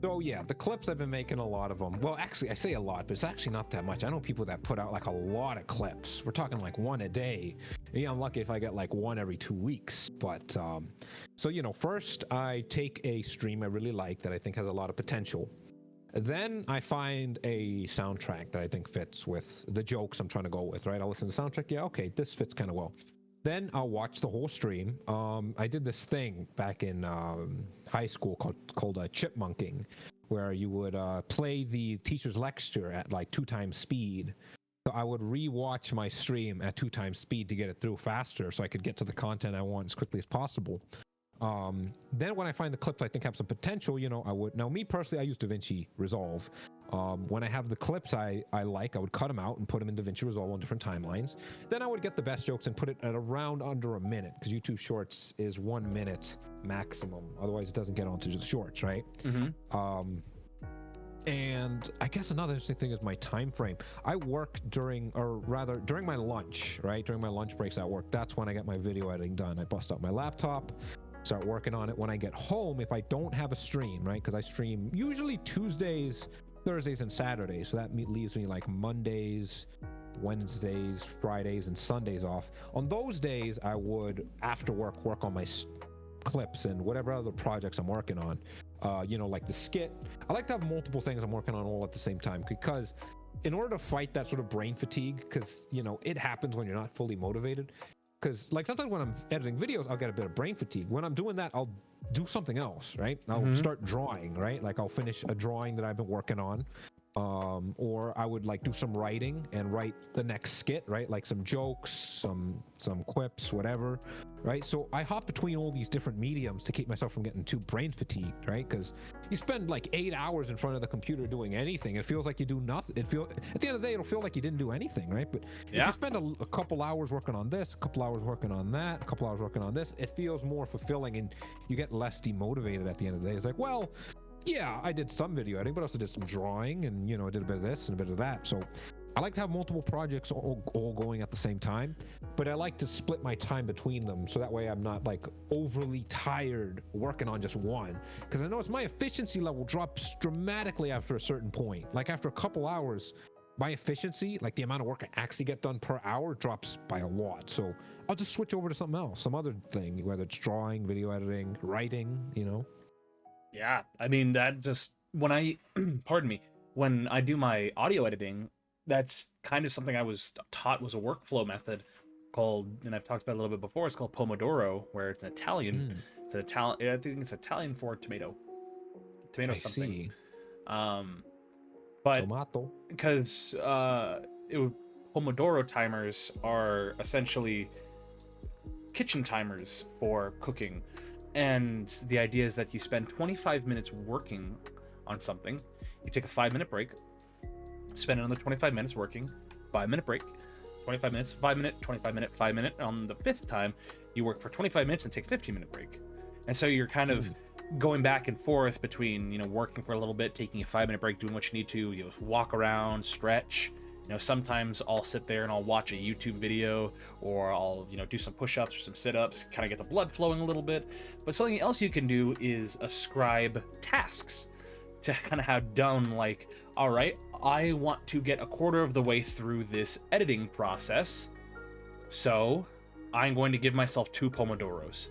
So yeah, the clips, I've been making a lot of them. Well, actually, I say a lot, but it's actually not that much. I know people that put out like a lot of clips. We're talking like one a day. Yeah, I'm lucky if I get like one every 2 weeks. But so first I take a stream I really like that I think has a lot of potential. Then I find a soundtrack that I think fits with the jokes I'm trying to go with, right? I'll listen to the soundtrack. Yeah, okay, this fits kind of well. Then I'll watch the whole stream. I did this thing back in high school called chipmunking, where you would play the teacher's lecture at like 2 times speed. So I would re-watch my stream at 2 times speed to get it through faster, so I could get to the content I want as quickly as possible. Then when I find the clips I think have some potential, I would. Now, me personally, I use DaVinci Resolve. When I have the clips I would cut them out and put them in DaVinci Resolve on different timelines. Then I would get the best jokes and put it at around under a minute, because YouTube Shorts is 1 minute maximum. Otherwise, it doesn't get onto the shorts, right? Mm-hmm. And I guess another interesting thing is my time frame. I work during my lunch, right? During my lunch breaks at work. That's when I get my video editing done. I bust out my laptop, start working on it. When I get home, if I don't have a stream, right? Because I stream usually Tuesdays Thursdays and Saturdays. So that leaves me like Mondays, Wednesdays, Fridays, and Sundays off. On those days, I would, after work on my clips and whatever other projects I'm working on. Like the skit. I like to have multiple things I'm working on all at the same time, because in order to fight that sort of brain fatigue, because, it happens when you're not fully motivated. Because, like, sometimes when I'm editing videos, I'll get a bit of brain fatigue. When I'm doing that, I'll do something else, right? I'll start drawing, right? Like, I'll finish a drawing that I've been working on. Or I would like do some writing and write the next skit, right? Like some jokes, some quips, whatever, right? So I hop between all these different mediums to keep myself from getting too brain fatigued, right? Because you spend like 8 hours in front of the computer doing anything, it feels like you do nothing. At the end of the day, it'll feel like you didn't do anything, right? But if you spend a couple hours working on this, a couple hours working on that, a couple hours working on this, it feels more fulfilling, and you get less demotivated at the end of the day. It's like, well, yeah, I did some video editing, but I also did some drawing, and I did a bit of this and a bit of that. So I like to have multiple projects all going at the same time, but I like to split my time between them, so that way I'm not like overly tired working on just one. Because I notice my efficiency level drops dramatically after a certain point. Like after a couple hours, my efficiency, like the amount of work I actually get done per hour, drops by a lot. So I'll just switch over to something else, some other thing, whether it's drawing, video editing, writing, Yeah, I mean, that just when I pardon me, when I do my audio editing, that's kind of something I was taught was a workflow method called, and I've talked about it a little bit before, it's called Pomodoro, where it's an Italian. It's an Italian, I think it's Italian for tomato I something. see. But Tomato. because Pomodoro timers are essentially kitchen timers for cooking. And the idea is that you spend 25 minutes working on something, you take a 5-minute break, spend another 25 minutes working, 5-minute break, 25 minutes, 5-minute, 25 minute, 5-minute. On the 5th time, you work for 25 minutes and take a 15-minute break. And so you're kind of going back and forth between, working for a little bit, taking a 5-minute break, doing what you need to, walk around, stretch. Sometimes I'll sit there and I'll watch a YouTube video, or I'll, do some push-ups or some sit-ups, kind of get the blood flowing a little bit. But something else you can do is ascribe tasks to kind of have done, like, all right, I want to get a quarter of the way through this editing process, so I'm going to give myself 2 Pomodoros.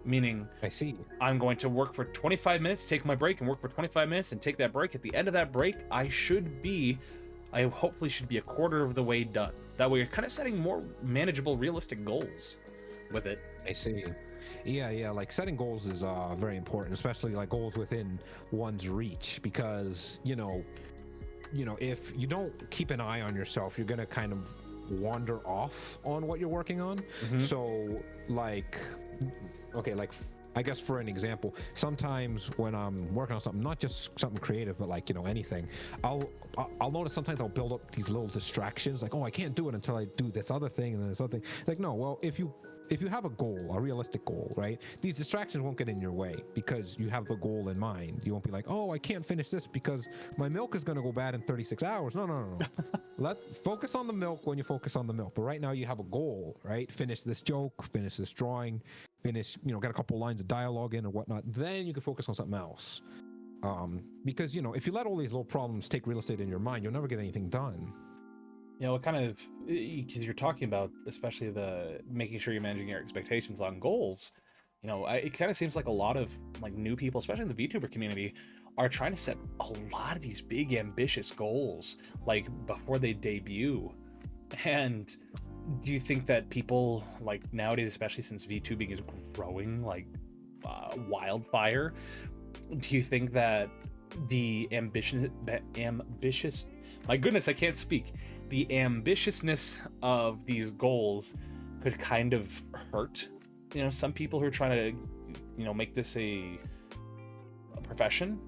Meaning, I see. I'm going to work for 25 minutes, take my break, and work for 25 minutes, and take that break. At the end of that break, I hopefully should be a quarter of the way done. That way you're kind of setting more manageable, realistic goals with it. I see. Yeah, like setting goals is very important, especially like goals within one's reach, because if you don't keep an eye on yourself, you're gonna kind of wander off on what you're working on. So like I guess for an example, sometimes when I'm working on something, not just something creative, but like, anything, I'll notice sometimes I'll build up these little distractions, like, oh, I can't do it until I do this other thing and then this other thing. Like, no, well, if you have a goal, a realistic goal, right, these distractions won't get in your way because you have the goal in mind. You won't be like, oh, I can't finish this because my milk is going to go bad in 36 hours. No. Focus on the milk when you focus on the milk. But right now you have a goal, right? Finish this joke, finish this drawing, finish, get a couple lines of dialogue in or whatnot. Then you can focus on something else. Because, if you let all these little problems take real estate in your mind, you'll never get anything done. It kind of, because you're talking about, especially the making sure you're managing your expectations on goals, it kind of seems like a lot of like new people, especially in the VTuber community, are trying to set a lot of these big ambitious goals like before they debut. And do you think that people like nowadays, especially since VTubing is growing like wildfire, do you think that the ambitious, my goodness, I can't speak, the ambitiousness of these goals could kind of hurt, some people who are trying to, make this a profession?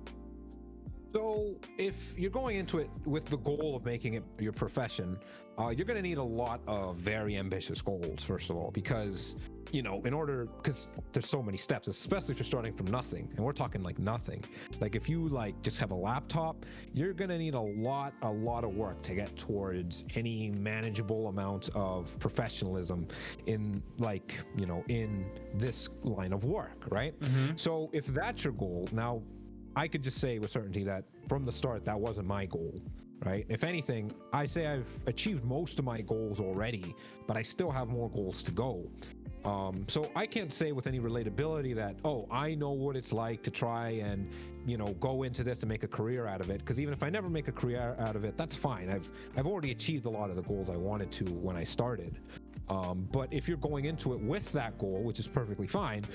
So if you're going into it with the goal of making it your profession, you're going to need a lot of very ambitious goals, first of all, because because there's so many steps, especially if you're starting from nothing, and we're talking like nothing. Like if you like just have a laptop, you're gonna need a lot of work to get towards any manageable amount of professionalism in in this line of work, right? So if that's your goal, now I could just say with certainty that from the start, that wasn't my goal, right? If anything, I say I've achieved most of my goals already, but I still have more goals to go. So I can't say with any relatability that, oh, I know what it's like to try and, go into this and make a career out of it. Because even if I never make a career out of it, that's fine. I've already achieved a lot of the goals I wanted to when I started. But if you're going into it with that goal, which is perfectly fine,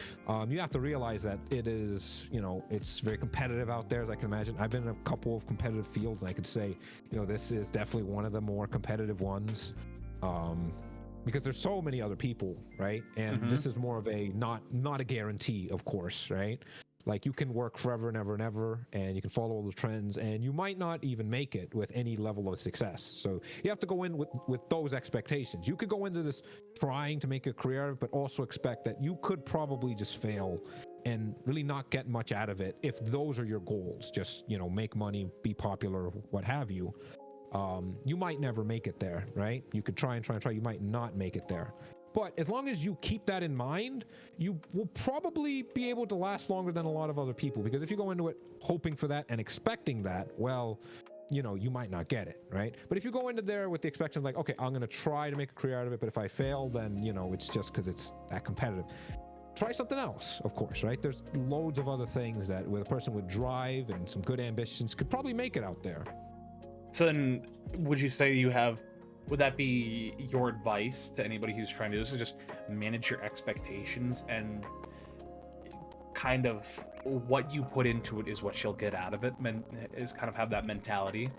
you have to realize that it is, it's very competitive out there, as I can imagine. I've been in a couple of competitive fields, and I could say, this is definitely one of the more competitive ones. Because there's so many other people, right? And this is more of a not a guarantee, of course, right? Like, you can work forever and ever and ever, and you can follow all the trends, and you might not even make it with any level of success. So you have to go in with those expectations. You could go into this trying to make a career, but also expect that you could probably just fail and really not get much out of it if those are your goals. Just, make money, be popular, what have you. You might never make it there, right? You could try and try and try. You might not make it there. But as long as you keep that in mind, you will probably be able to last longer than a lot of other people. Because if you go into it hoping for that and expecting that, well, you might not get it, right? But if you go into there with the expectation like, okay, I'm going to try to make a career out of it, but if I fail, then, it's just because it's that competitive. Try something else, of course, right? There's loads of other things that with a person with drive and some good ambitions could probably make it out there. So then, would you say would that be your advice to anybody who's trying to do this, is just manage your expectations, and kind of what you put into it is what you'll get out of it, is kind of have that mentality?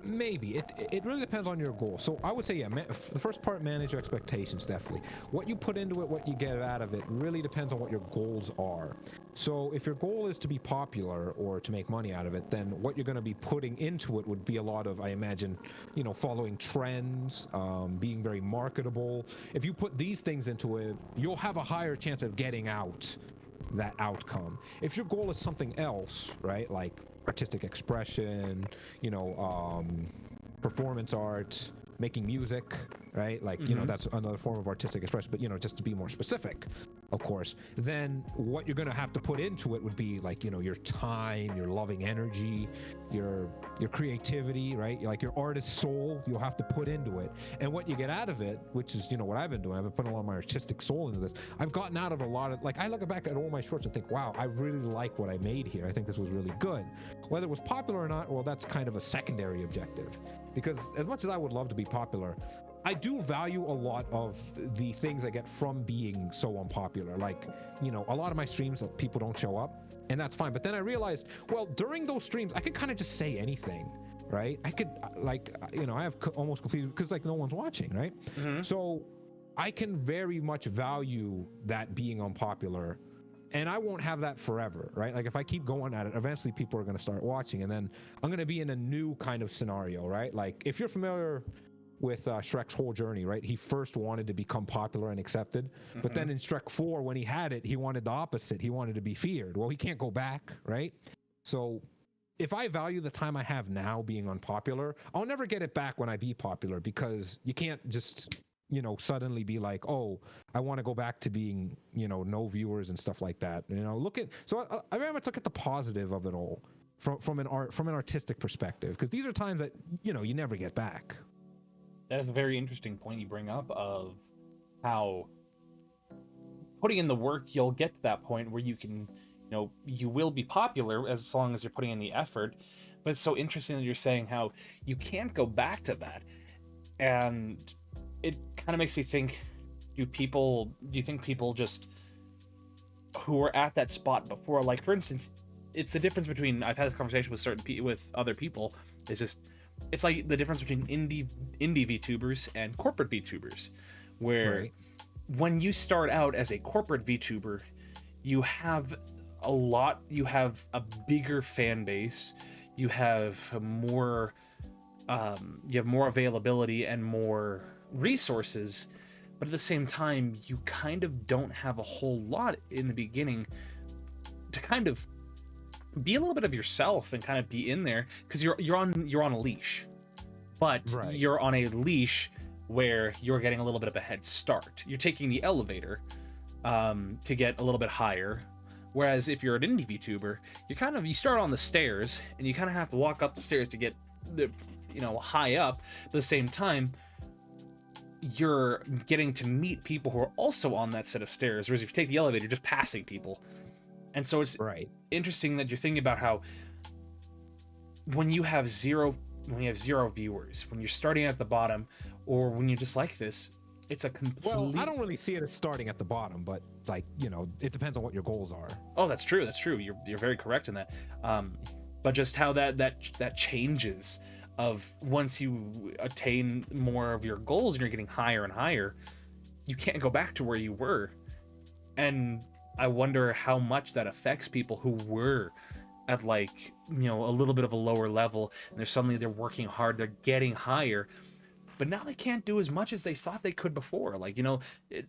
Maybe it really depends on your goal. So I would say, the first part, manage your expectations. Definitely what you put into it, what you get out of it, really depends on what your goals are. So if your goal is to be popular or to make money out of it, then what you're going to be putting into it would be a lot of, I imagine, following trends, being very marketable. If you put these things into it, you'll have a higher chance of getting out that outcome. If your goal is something else, right, like artistic expression, performance art, making music, right? Like, that's another form of artistic expression, but, just to be more specific, of course, then what you're going to have to put into it would be like, your time, your loving energy, your creativity, right? Like your artist soul, you'll have to put into it. And what you get out of it, which is, what I've been doing, I've been putting a lot of my artistic soul into this. I've gotten out of a lot of, like, I look back at all my shorts and think, wow, I really like what I made here. I think this was really good. Whether it was popular or not, well, that's kind of a secondary objective. Because as much as I would love to be popular, I do value a lot of the things I get from being so unpopular. Like, a lot of my streams, people don't show up, and that's fine. But then I realized, well, during those streams, I could kind of just say anything, right? I could, like, I have almost completely, because, like, no one's watching, right? So I can very much value that being unpopular, and I won't have that forever, right? Like, if I keep going at it, eventually people are going to start watching, and then I'm going to be in a new kind of scenario, right? Like, if you're familiar with Shrek's whole journey, right? He first wanted to become popular and accepted, but then in Shrek 4, when he had it, he wanted the opposite. He wanted to be feared. Well, he can't go back, right? So if I value the time I have now being unpopular, I'll never get it back when I be popular, because you can't just, suddenly be like, oh, I want to go back to being, no viewers and stuff like that. So I very much look at the positive of it all from an artistic perspective, because these are times that, you never get back. That's a very interesting point you bring up, of how putting in the work, you'll get to that point where you can, you will be popular as long as you're putting in the effort. But it's so interesting that you're saying how you can't go back to that. And it kind of makes me think, do you think people just who were at that spot before, like, for instance, it's the difference between, I've had this conversation with other people, it's like the difference between indie VTubers and corporate VTubers, where Right. when you start out as a corporate VTuber, you have a bigger fan base, you have more availability and more resources, but at the same time, you kind of don't have a whole lot in the beginning to kind of be a little bit of yourself and kind of be in there, because you're on a leash, but Right. you're on a leash where you're getting a little bit of a head start. You're taking the elevator to get a little bit higher, Whereas if you're an indie VTuber, you start on the stairs and you kind of have to walk up the stairs to get the high up. But at the same time, you're getting to meet people who are also on that set of stairs. Whereas if you take the elevator, you're just passing people. And so it's Right. interesting that you're thinking about how when you have zero viewers, when you're starting at the bottom, or when you're just like this, it's a complete. Well, I don't really see it as starting at the bottom, but like, it depends on what your goals are. Oh, that's true. That's true. You're very correct in that. But just how that changes of once you attain more of your goals and you're getting higher and higher, you can't go back to where you were. And I wonder how much that affects people who were at like, a little bit of a lower level, and they're working hard, they're getting higher, but now they can't do as much as they thought they could before. Like,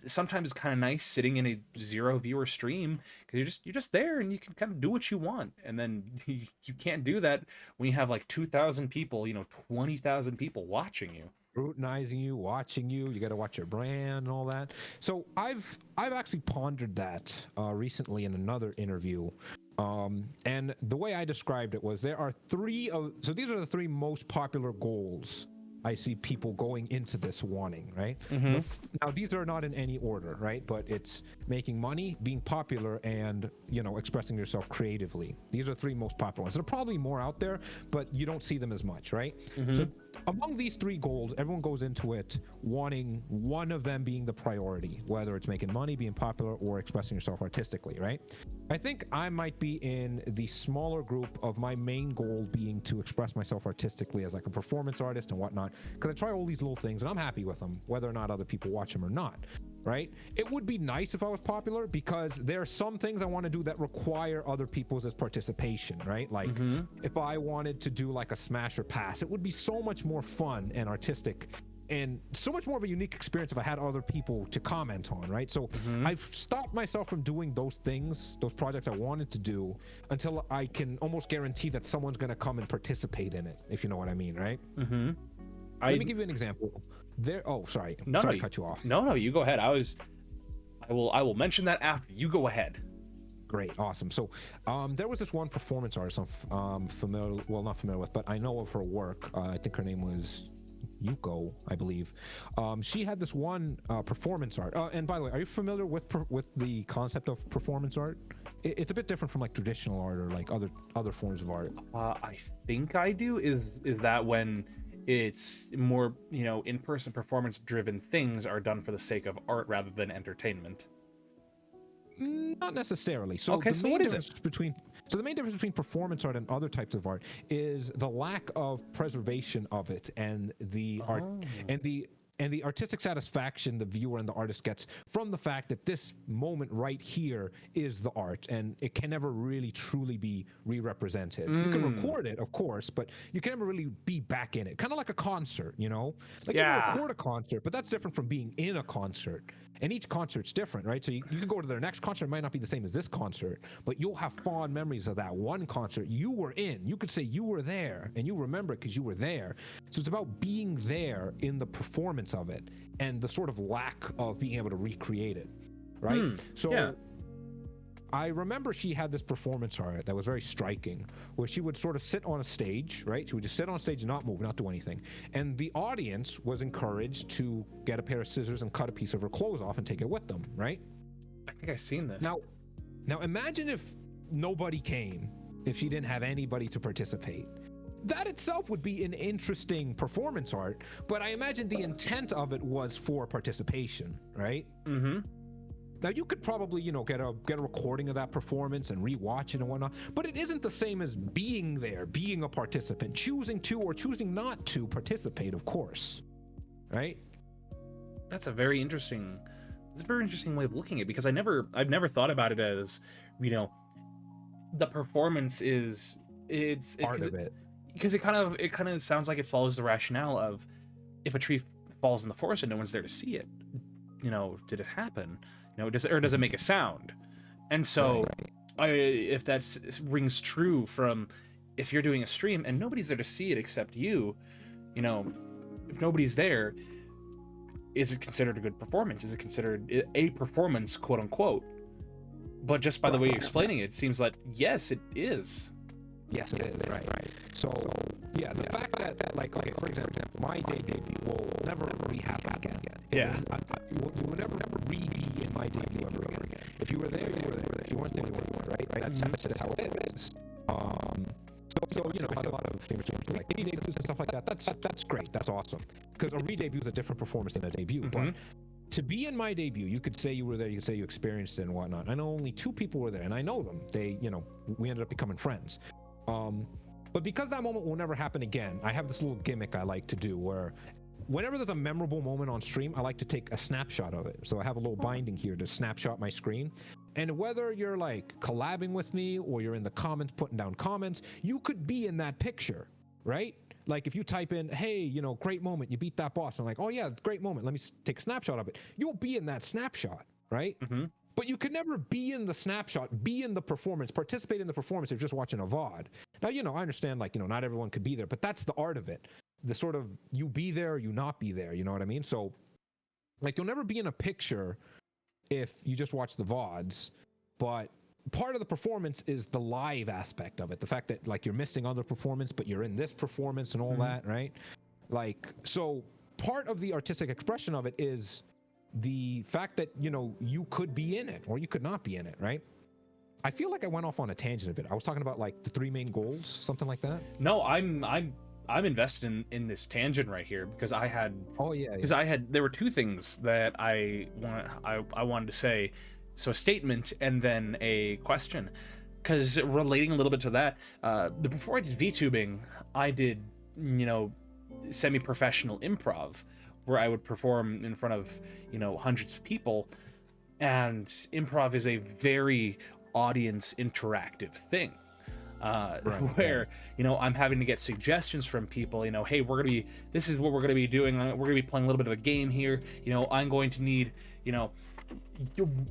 sometimes it's kind of nice sitting in a 0 viewer stream because you're just there and you can kind of do what you want. And then you can't do that when you have like 2,000 people, 20,000 people watching you. Scrutinizing you, watching you. You got to watch your brand and all that. So I've actually pondered that recently in another interview. And the way I described it was there are so these are the 3 most popular goals I see people going into this wanting, right? Mm-hmm. Now, these are not in any order, right? But it's making money, being popular, and, expressing yourself creatively. These are 3 most popular ones. There are probably more out there, but you don't see them as much, right? Mm-hmm. So among these 3 goals, everyone goes into it wanting one of them being the priority, whether it's making money, being popular, or expressing yourself artistically, right? I think I might be in the smaller group of my main goal being to express myself artistically as like a performance artist and whatnot, because I try all these little things and I'm happy with them, whether or not other people watch them or not, right? It would be nice if I was popular, because there are some things I want to do that require other people's participation, right? Like if I wanted to do like a smash or pass, it would be so much more fun and artistic and so much more of a unique experience if I had other people to comment on, right? So I've stopped myself from doing those things, those projects I wanted to do, until I can almost guarantee that someone's going to come and participate in it, if you know what I mean, right? Let me give you an example. Sorry to cut you off. No, you go ahead. I will mention that after. You go ahead. Great, awesome. So there was this one performance artist I'm not familiar with, but I know of her work. I think her name was Yuko, I believe. She had this one performance art. And by the way, are you familiar with the concept of performance art? It's a bit different from like traditional art or like other forms of art. I think I do. Is that when it's more, in-person performance-driven things are done for the sake of art rather than entertainment? Not necessarily. So okay, so what is it? The main difference between performance art and other types of art is the lack of preservation of it and the art and the artistic satisfaction the viewer and the artist gets from the fact that this moment right here is the art and it can never really truly be re-represented. You can record it, of course, but you can never really be back in it. Kind of like a concert, Like you can record a concert, but that's different from being in a concert. And each concert's different, right? So you can go to their next concert, it might not be the same as this concert, but you'll have fond memories of that one concert you were in. You could say you were there and you remember it because you were there. So it's about being there in the performance of it and the sort of lack of being able to recreate it, right? I remember she had this performance art that was very striking, where she would sort of sit on a stage, right? She would just sit on stage and not move, not do anything. And the audience was encouraged to get a pair of scissors and cut a piece of her clothes off and take it with them, right? I think I've seen this. Now imagine if nobody came, if she didn't have anybody to participate. That itself would be an interesting performance art, but I imagine the intent of it was for participation, right? Now you could probably, get a recording of that performance and rewatch it and whatnot, but it isn't the same as being there, being a participant, choosing to or choosing not to participate, of course, right? That's a very interesting way of looking at it, because I've never thought about it as, the performance is Part of it. Because it kind of sounds like it follows the rationale of, if a tree falls in the forest and no one's there to see it, did it happen? Does it make a sound? And so, if that rings true from, if you're doing a stream and nobody's there to see it except you, if nobody's there, is it considered a good performance? Is it considered a performance, quote unquote? But just by the way you're explaining it, it seems like yes, it is. Yes, it is. Right. So, yeah, the fact that like, okay, for example, my debut will never re-happen again. Yeah. You will never re-be in my debut ever again. If you were there, you were there. If you weren't there, you weren't, right? That's just how it is. So you know, I had a lot of famous streamers do like indie debuts and stuff like that. That's great. That's awesome. Because a re-debut is a different performance than a debut. But to be in my debut, you could say you were there, you could say you experienced it and whatnot. I know only 2 people were there, and I know them. They, you know, we ended up becoming friends. But because that moment will never happen again, I have this little gimmick I like to do where whenever there's a memorable moment on stream, I like to take a snapshot of it. So I have a little binding here to snapshot my screen. And whether you're like collabing with me or you're in the comments putting down comments, you could be in that picture, right? Like if you type in, hey, you know, great moment, you beat that boss. I'm like, oh yeah, great moment. Let me take a snapshot of it. You'll be in that snapshot, right? But you could never be in the snapshot, be in the performance, participate in the performance if you're just watching a VOD. Now, you know, I understand, like, you know, not everyone could be there, but that's the art of it. The sort of you be there, you not be there, you know what I mean? So, like, you'll never be in a picture if you just watch the VODs, but part of the performance is the live aspect of it. The fact that, like, you're missing other performance, but you're in this performance and all that, right? Like, so part of the artistic expression of it is the fact that, you know, you could be in it or you could not be in it, right? I feel like I went off on a tangent a bit. I was talking about like the 3 main goals, something like that. No, I'm invested in this tangent right here because I had there were 2 things that I wanted to say. So a statement and then a question. Because relating a little bit to that, before I did VTubing, I did, you know, semi-professional improv where I would perform in front of, you know, hundreds of people. And improv is a very audience interactive thing. Where, you know, I'm having to get suggestions from people, you know, hey, this is what we're gonna be doing. We're gonna be playing a little bit of a game here. You know, I'm going to need, you know,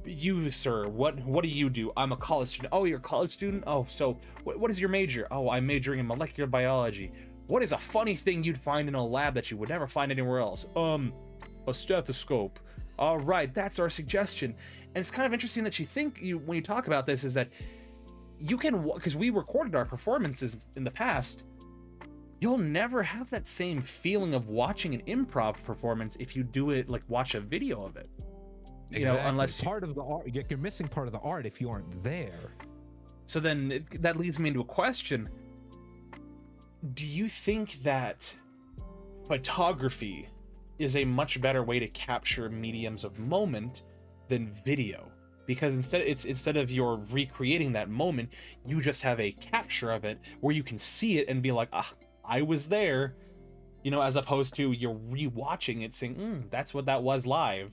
you sir, what do you do? I'm a college student. Oh, you're a college student? Oh, so what is your major? Oh, I'm majoring in molecular biology. What is a funny thing you'd find in a lab that you would never find anywhere else? A stethoscope. All right, that's our suggestion. And it's kind of interesting that when you talk about this, is that you can, because we recorded our performances in the past, you'll never have that same feeling of watching an improv performance if you do it, like watch a video of it. You know, unless part of the art, you're missing part of the art if you aren't there. So then that leads me into a question. Do you think that photography is a much better way to capture mediums of moment than video? Because instead of you're recreating that moment, you just have a capture of it where you can see it and be like, ah, I was there, you know, as opposed to you're rewatching it saying, that's what that was live.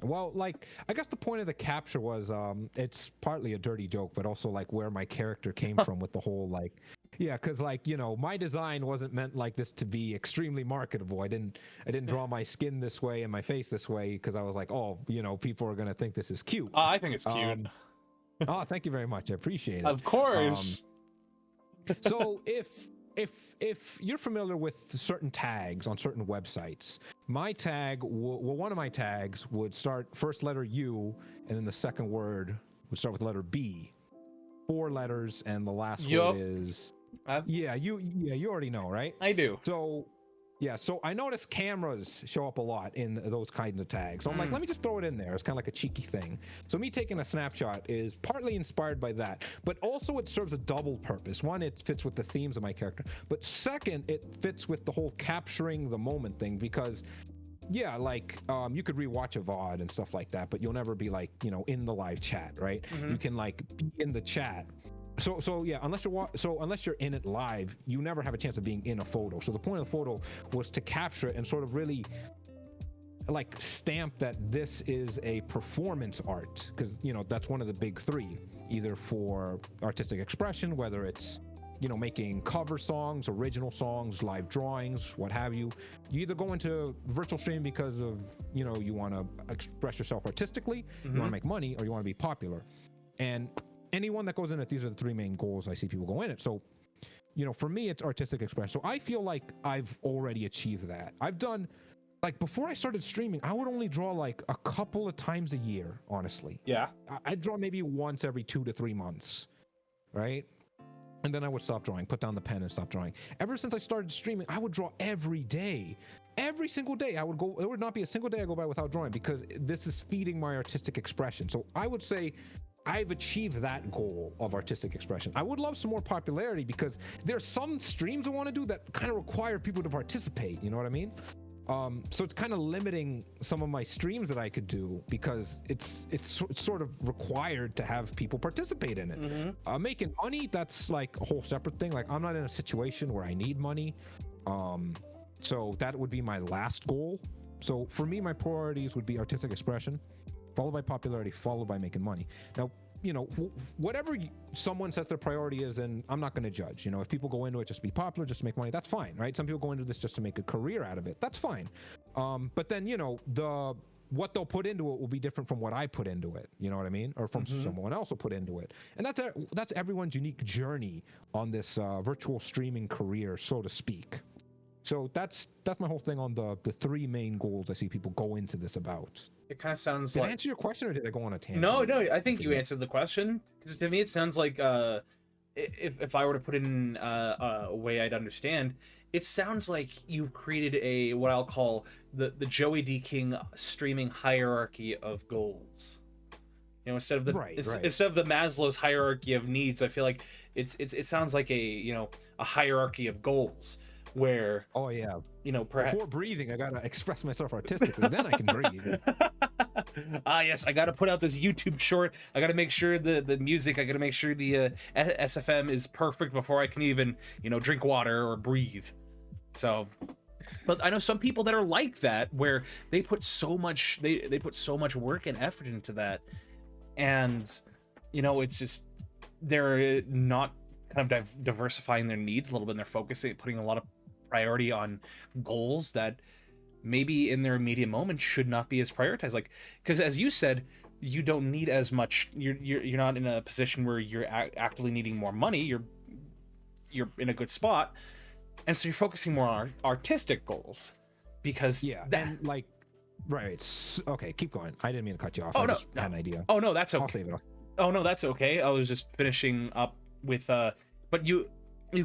Well, like, I guess the point of the capture was, it's partly a dirty joke, but also like where my character came from with the whole like, yeah, because like, you know, my design wasn't meant like this to be extremely marketable. I didn't draw my skin this way and my face this way because I was like, oh, you know, people are gonna think this is cute. I think it's cute. Oh, thank you very much. I appreciate it. Of course. So if you're familiar with certain tags on certain websites, my tag, one of my tags would start first letter U, and then the second word would start with letter B. 4 letters, and the last word is you already know, right? I do. So yeah, so I noticed cameras show up a lot in those kinds of tags. So I'm like, let me just throw it in there. It's kind of like a cheeky thing. So me taking a snapshot is partly inspired by that, but also it serves a double purpose. One, it fits with the themes of my character, but second, it fits with the whole capturing the moment thing because yeah, like you could rewatch a VOD and stuff like that, but you'll never be like, you know, in the live chat, right? You can like be in the chat. So yeah, unless you're in it live, you never have a chance of being in a photo. So the point of the photo was to capture it and sort of really like stamp that this is a performance art, because you know that's one of the big 3, either for artistic expression, whether it's, you know, making cover songs, original songs, live drawings, what have you. You either go into virtual stream because of, you know, you want to express yourself artistically, you want to make money, or you want to be popular. And anyone that goes in it, these are the 3 main goals I see people go in it. So, you know, for me, it's artistic expression. So I feel like I've already achieved that. I've done like before I started streaming, I would only draw like a couple of times a year, honestly. Yeah. I'd draw maybe once every 2 to 3 months, right? And then I would stop drawing, put down the pen and stop drawing. Ever since I started streaming, I would draw every day. Every single day I would go, there would not be a single day I go by without drawing, because this is feeding my artistic expression. So I would say I've achieved that goal of artistic expression. I would love some more popularity, because there's some streams I want to do that kind of require people to participate. You know what I mean? So it's kind of limiting some of my streams that I could do, because it's sort of required to have people participate in it. Making money, that's like a whole separate thing. Like, I'm not in a situation where I need money. So that would be my last goal. So for me, my priorities would be artistic expression, followed by popularity, followed by making money. Now, you know, whatever someone says their priority is, and I'm not going to judge. You know, if people go into it just to be popular, just to make money, that's fine, right? Some people go into this just to make a career out of it. That's fine. But then, you know, what they'll put into it will be different from what I put into it. You know what I mean? Or from someone else will put into it. And that's everyone's unique journey on this virtual streaming career, so to speak. So that's my whole thing on the three main goals I see people go into this about. It kind of sounds Did like. I answer your question, or did I go on a tangent? No, I think you answered the question. Because to me, it sounds like if I were to put it in a way I'd understand, it sounds like you've created a what I'll call the Joey D. King streaming hierarchy of goals. You know, instead of instead of the Maslow's hierarchy of needs, I feel like it sounds like a hierarchy of goals. Where perhaps before breathing I gotta express myself artistically, then I can breathe. Yes, I gotta put out this YouTube short, I gotta make sure the music, I gotta make sure the SFM is perfect before I can even drink water or breathe. So, but I know some people that are like that, where they put so much they put so much work and effort into that, and it's just they're not kind of diversifying their needs a little bit, and they're focusing, putting a lot of priority on goals that maybe in their immediate moment should not be as prioritized. Like, because as you said, you don't need as much. You're not in a position where you're actively needing more money. You're in a good spot, and so you're focusing more on artistic goals, because okay, keep going. I didn't mean to cut you off. I just had an idea. Oh no, that's okay. I'll save it. Oh no, that's okay. I was just finishing up with but you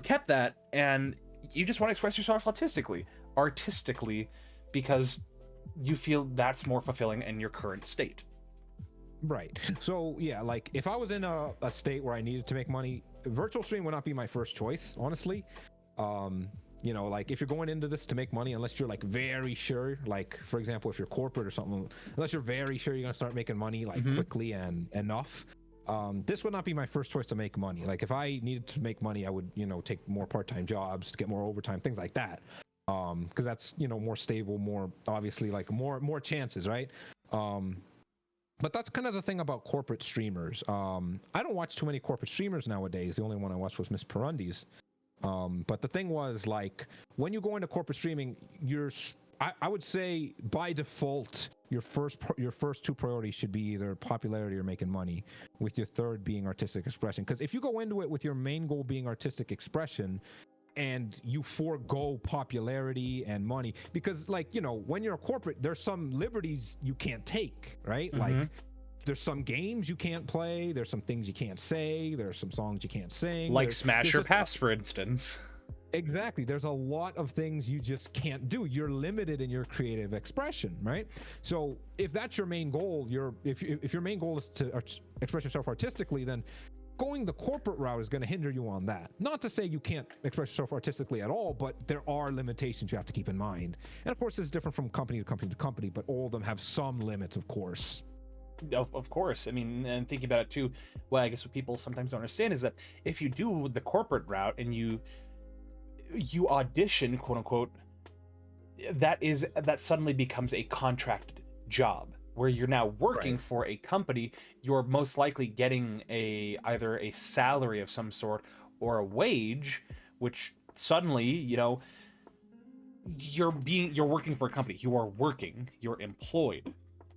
kept that, and you just want to express yourself artistically, because you feel that's more fulfilling in your current state. Right. So yeah, like if I was in a state where I needed to make money, virtual stream would not be my first choice, honestly. Like if you're going into this to make money, unless you're like very sure, like for example, if you're corporate or something, unless you're very sure you're gonna start making money like quickly and enough, this would not be my first choice to make money. Like if I needed to make money, I would take more part-time jobs to get more overtime, things like that, because that's more stable, more obviously, like more chances, right? But that's kind of the thing about corporate streamers. I don't watch too many corporate streamers nowadays. The only one I watched was Miss Perundi's. But the thing was, like, when you go into corporate streaming, I would say by default, your first two priorities should be either popularity or making money, with your third being artistic expression. Because if you go into it with your main goal being artistic expression, and you forego popularity and money, because like when you're a corporate, there's some liberties you can't take, right? Like there's some games you can't play, there's some things you can't say, there's some songs you can't sing, like Smash or Pass, for instance. Exactly. There's a lot of things you just can't do. You're limited in your creative expression, right? So if that's your main goal, if your main goal is to express yourself artistically, then going the corporate route is going to hinder you on that. Not to say you can't express yourself artistically at all, but there are limitations you have to keep in mind. And of course, it's different from company to company to company, but all of them have some limits, of course. Of course. I mean, and thinking about it too, well, I guess what people sometimes don't understand is that if you do the corporate route and you audition, quote unquote, that suddenly becomes a contracted job, where you're now working for a company. You're most likely getting either a salary of some sort or a wage, which suddenly, you're working for a company. You're employed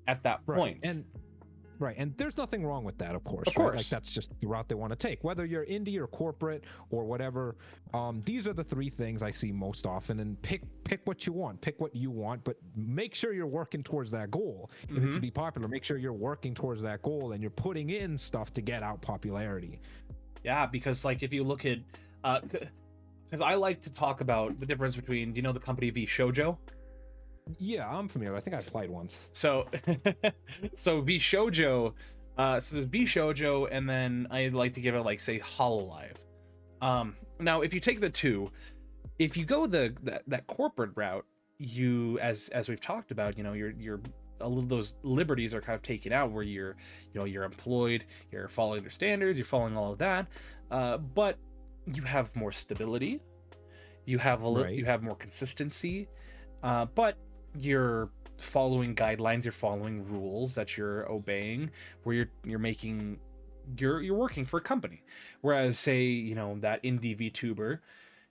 at that point. Right, and there's nothing wrong with that, of Of course, right? Like course. that's just the route they want to take. Whether you're indie or corporate or whatever, these are the three things I see most often. And pick what you want, but make sure you're working towards that goal. If it's to Hmm. be popular, make sure you're working towards that goal and you're putting in stuff to get out popularity. Yeah, because like if you look at, because I like to talk about the difference between, do you know the company V Shoujo? Yeah, I'm familiar. I think I applied once. So, so V Shoujo, so there's V Shoujo, and then I like to give it like say Hololive. Now if you take the two, if you go that corporate route, you as we've talked about, you know, you're a little those liberties are kind of taken out where you're employed, you're following their standards, you're following all of that, but you have more stability, you Right, have more consistency, but you're following guidelines, you're following rules that you're obeying, where you're making you're working for a company. Whereas say, you know, that indie VTuber,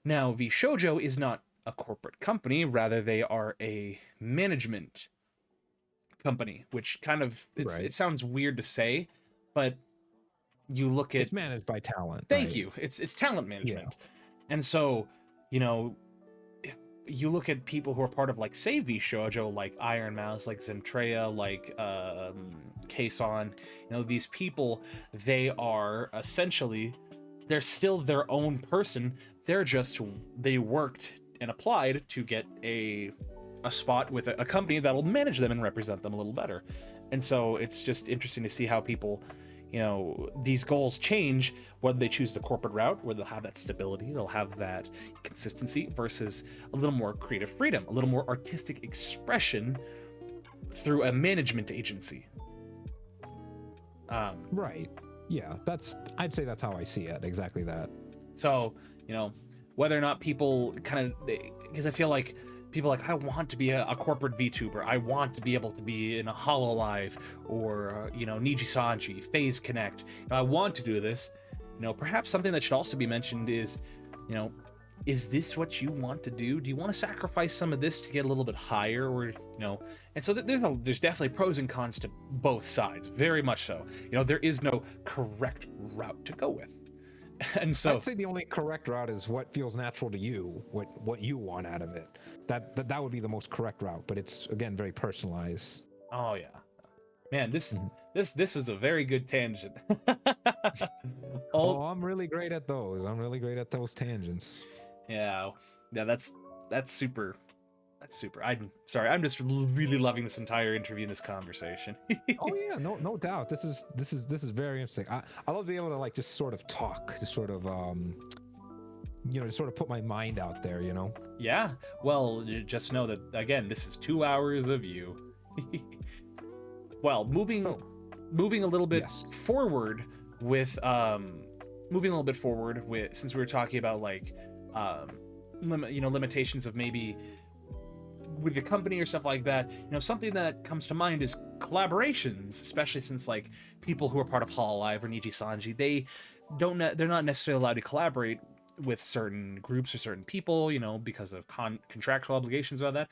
now V Shoujo is not a corporate company, rather they are a management company, which kind of right. it sounds weird to say, but you look at, It's managed by talent, thank right? you, it's talent Yeah, management. And so, you know, you look at people who are part of like say V Shoujo, like Iron Mouse, like Zentrea, like Kason, you know, these people, they are essentially, they're still their own person. They're just, they worked and applied to get a spot with a company that'll manage them and represent them a little better. And so it's just interesting to see how people, you know, these goals change whether they choose the corporate route, where they'll have that stability, they'll have that consistency, versus a little more creative freedom, a little more artistic expression through a management agency. Um, right. Yeah, I'd say that's how I see it. Exactly that. so, you know, whether or not people kind of, because I feel like people are like, I want to be a corporate VTuber. I want to be able to be in a Hololive or, you know, Niji Sanji, Phase Connect. You know, I want to do this. You know, perhaps something that should also be mentioned is, you know, is this what you want to do? Do you want to sacrifice some of this to get a little bit higher, or, you know? And so there's definitely pros and cons to both sides, very much so. You know, there is no correct route to go with. And I'd so, say the only correct route is what feels natural to you, what you want out of it. That would be the most correct route, but it's again very personalized. oh yeah, man, Mhm. this was a very good tangent. Oh, Oh I'm really great at those. I'm really great at those tangents. yeah, yeah, that's super. That's super. I'm sorry. I'm just really loving this entire interview and this conversation. Oh yeah, no doubt. This is very interesting. I love being able to like just sort of talk, just sort of just sort of put my mind out there, you know. Yeah. Well, just know that again, this is 2 hours of you. Well, Oh, moving a little bit yes. forward with moving a little bit forward with, since we were talking about like um limitations of maybe with the company or stuff like that, you know, something that comes to mind is collaborations, especially since like people who are part of Hololive or Niji Sanji, they're not necessarily allowed to collaborate with certain groups or certain people, you know, because of contractual obligations about that.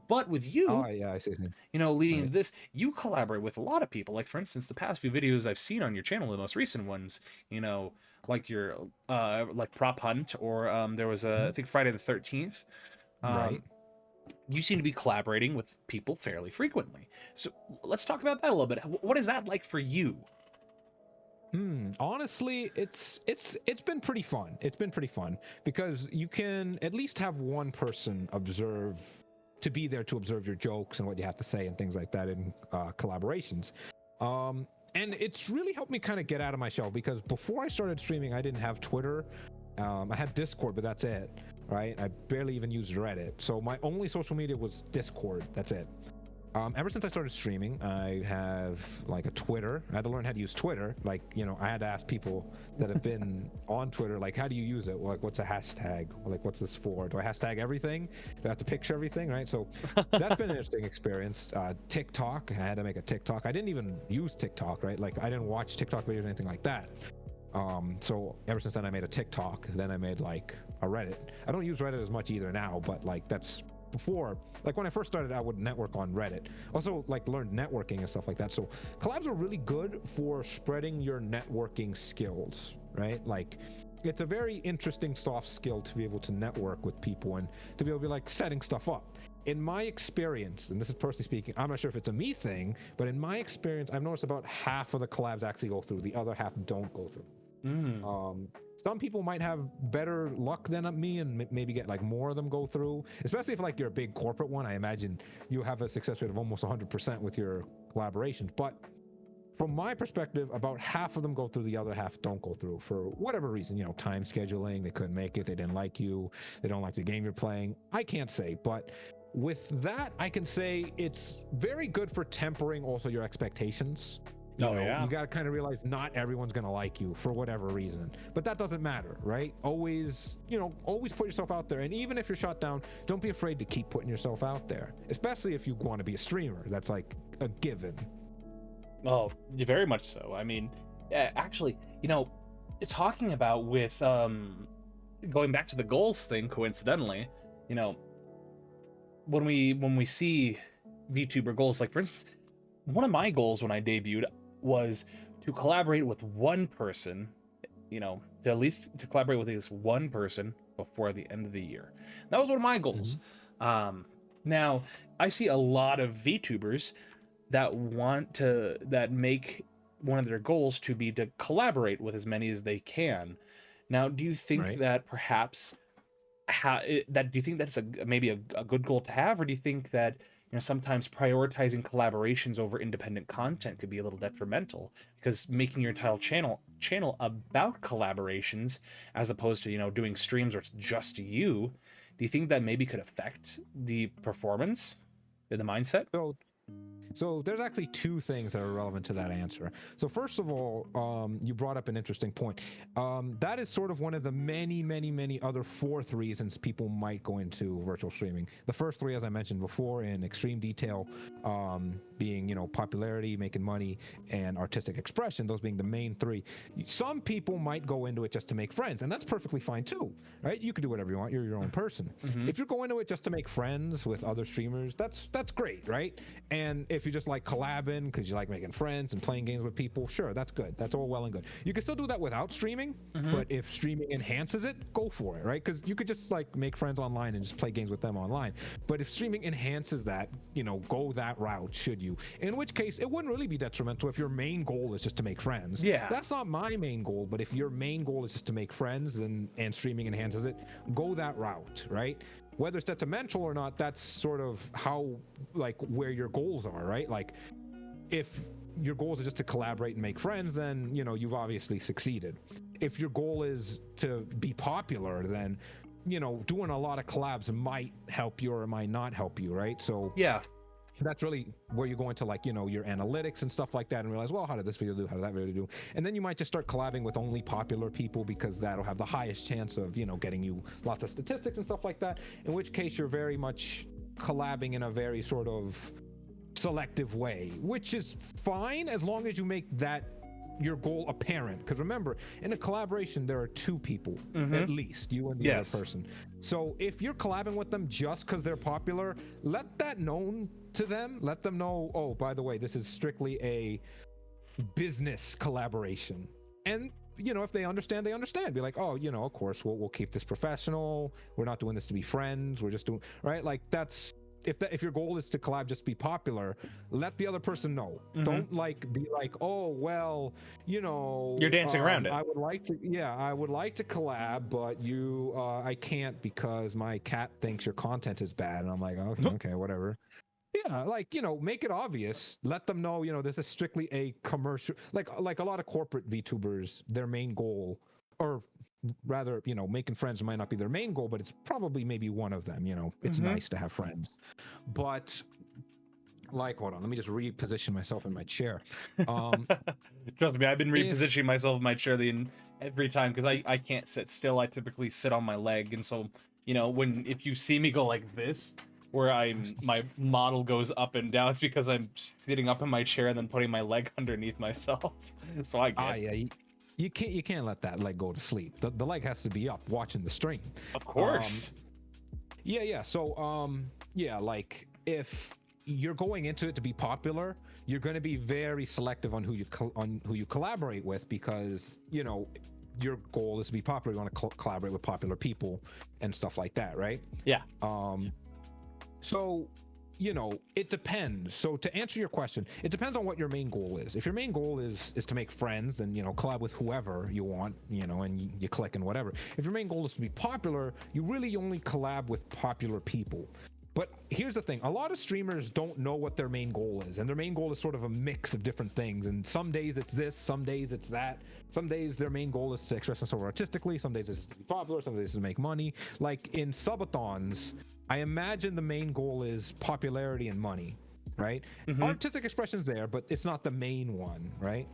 But with Oh you, yeah, I see. you know, leading Right. to this, you collaborate with a lot of people. Like for instance, the past few videos I've seen on your channel, the most recent ones, you know, like your like Prop Hunt, or there was a, I Mhm. think Friday the 13th. Right. Um, you seem to be collaborating with people fairly frequently. So let's talk about that a little bit. What is that like for you? Honestly, it's been pretty fun. It's been pretty fun because you can at least have one person observe to be there to observe your jokes and what you have to say and things like that in collaborations. And it's really helped me kind of get out of my shell because before I started streaming, I didn't have Twitter. I had Discord, but that's it, right? I barely even used Reddit. So my only social media was Discord. That's it. Ever since I started streaming, I have like a Twitter. I had to learn how to use Twitter. Like, you know, I had to ask people that have been on Twitter, like, how do you use it? Like, what's a hashtag? Like, what's this for? Do I hashtag everything? Do I have to picture everything? Right. So that's been an interesting experience. TikTok, I had to make a TikTok. I didn't even use TikTok, right? Like, I didn't watch TikTok videos or anything like that. So ever since then, I made a TikTok. Then I made like a Reddit. I don't use Reddit as much either now, but like that's before, like when I first started, I would network on Reddit. Also, like learned networking and stuff like that. So collabs are really good for spreading your networking skills, right? Like it's a very interesting soft skill to be able to network with people and to be able to be like setting stuff up. In my experience, and this is personally speaking, I'm not sure if it's a me thing, but in my experience, I've noticed about half of the collabs actually go through, the other half don't go through. Some people might have better luck than me and maybe get like more of them go through, especially if like you're a big corporate one. I imagine you have a success rate of almost 100% with your collaborations. But from my perspective, about half of them go through, the other half don't go through for whatever reason, you know, time scheduling, they couldn't make it, they didn't like you, they don't like the game you're playing. I can't say, but with that, I can say it's very good for tempering also your expectations. You got to kind of realize not everyone's going to like you for whatever reason, but that doesn't matter, right? Always, always put yourself out there. And even if you're shut down, don't be afraid to keep putting yourself out there, especially if you want to be a streamer. That's like a given. Oh, very much so. I mean, actually, talking about with going back to the goals thing, coincidentally, when we see VTuber goals, like for instance, one of my goals when I debuted was to collaborate with one person, to at least to collaborate with at least one person before the end of the year. That was one of my goals. Now I see a lot of VTubers that make one of their goals to be to collaborate with as many as they can. Now, do you think that perhaps do you think that's maybe a good goal to have, or do you think that sometimes prioritizing collaborations over independent content could be a little detrimental, because making your entire channel about collaborations as opposed to doing streams where it's just you, do you think that maybe could affect the performance and the mindset? So there's actually two things that are relevant to that answer. So first of all, you brought up an interesting point. That is sort of one of the many other fourth reasons people might go into virtual streaming. The first three, as I mentioned before, in extreme detail, being popularity, making money, and artistic expression. Those being the main three. Some people might go into it just to make friends, and that's perfectly fine too, right? You can do whatever you want. You're your own person. If you're going to it just to make friends with other streamers, that's great, right? And if you just like collabing because you like making friends and playing games with people, sure, that's good. That's all well and good. You can still do that without streaming, but if streaming enhances it, go for it, right? Because you could just like make friends online and just play games with them online. But if streaming enhances that, go that route, should you. In which case, it wouldn't really be detrimental if your main goal is just to make friends. Yeah. That's not my main goal, but if your main goal is just to make friends and streaming enhances it, go that route, right? Whether it's detrimental or not, that's sort of how, like, where your goals are, right? Like, if your goals are just to collaborate and make friends, then, you've obviously succeeded. If your goal is to be popular, then, doing a lot of collabs might help you or might not help you, right? So, yeah. That's really where you go into like, your analytics and stuff like that and realize, well, how did this video do? How did that video do? And then you might just start collabing with only popular people because that'll have the highest chance of, getting you lots of statistics and stuff like that. In which case you're very much collabing in a very sort of selective way, which is fine as long as you make that your goal apparent. Because remember, in a collaboration, there are two people, at least, you and the other person. So if you're collabing with them just because they're popular, let that known to them. Let them know, oh, by the way, this is strictly a business collaboration. And if they understand, they understand. Be like, oh, of course, we'll keep this professional. We're not doing this to be friends. We're just doing, right? Like, that's, if your goal is to collab, just be popular, let the other person know. Don't like be like, oh, well, you're dancing around it. I would like to collab, but I can't because my cat thinks your content is bad. And I'm like, okay, whatever. Yeah, like, make it obvious. Let them know, this is strictly a commercial, like a lot of corporate VTubers, their main goal, or rather, making friends might not be their main goal, but it's probably maybe one of them. It's nice to have friends. But like, hold on, let me just reposition myself in my chair. Trust me, I've been repositioning myself in my chair every time because I can't sit still. I typically sit on my leg, and so if you see me go like this, where my model goes up and down, it's because I'm sitting up in my chair and then putting my leg underneath myself. So I get. Yeah. You can't let that leg go to sleep. The leg has to be up watching the stream. Of course. Yeah. So yeah, like if you're going into it to be popular, you're going to be very selective on who you collaborate with, because you know your goal is to be popular. You want to collaborate with popular people and stuff like that, right? Yeah. So, you know, it depends. So to answer your question, it depends on what your main goal is. If your main goal is to make friends, then, you know, collab with whoever you want, you know, and you click and whatever. If your main goal is to be popular, you really only collab with popular people. But here's the thing, a lot of streamers don't know what their main goal is, and their main goal is sort of a mix of different things, and some days it's this, some days it's that. Some days their main goal is to express themselves artistically, some days it's to be popular, some days it's to make money. Like in subathons, I imagine the main goal is popularity and money, right? Artistic expression's there, but it's not the main one, right?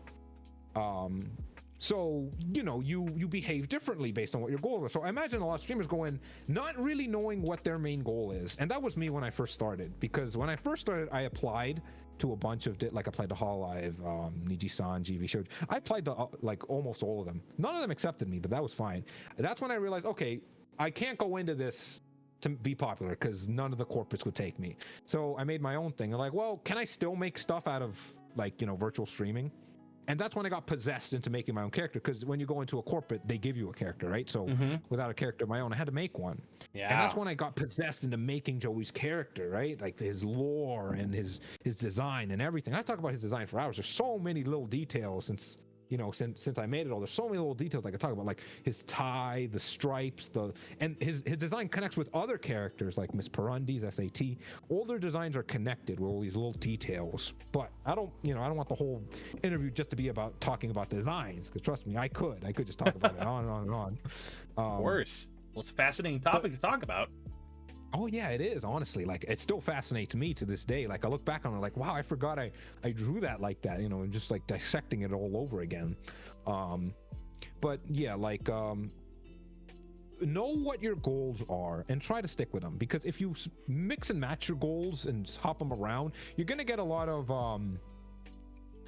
So, you know, you behave differently based on what your goals are. So I imagine a lot of streamers go in not really knowing what their main goal is. And that was me when I first started, because when I first started, I applied to a bunch of, like I applied to Hololive, Niji-san, GV Show. I applied to like almost all of them. None of them accepted me, but that was fine. That's when I realized, okay, I can't go into this to be popular because none of the corporates would take me. So I made my own thing. I'm like, well, can I still make stuff out of, like, you know, virtual streaming? And that's when I got possessed into making my own character, because when you go into a corporate, they give you a character, right? So without a character of my own, I had to make one. Yeah. And that's when I got possessed into making Joey's character, right? Like his lore and his design and everything. I talk about his design for hours. There's so many little details since I made it all. There's so many little details I could talk about, like his tie, the stripes, and his design connects with other characters like Miss Perundi's SAT. All their designs are connected with all these little details. But I don't want the whole interview just to be about talking about designs, because trust me, I could just talk about it on and on and on. Of course. Well, it's a fascinating topic to talk about. Oh yeah, it is, honestly. Like, it still fascinates me to this day. Like, I look back on it like, wow, I forgot I drew that like that, you know, and just like dissecting it all over again. But yeah, like, know what your goals are and try to stick with them, because if you mix and match your goals and hop them around, you're gonna get a lot of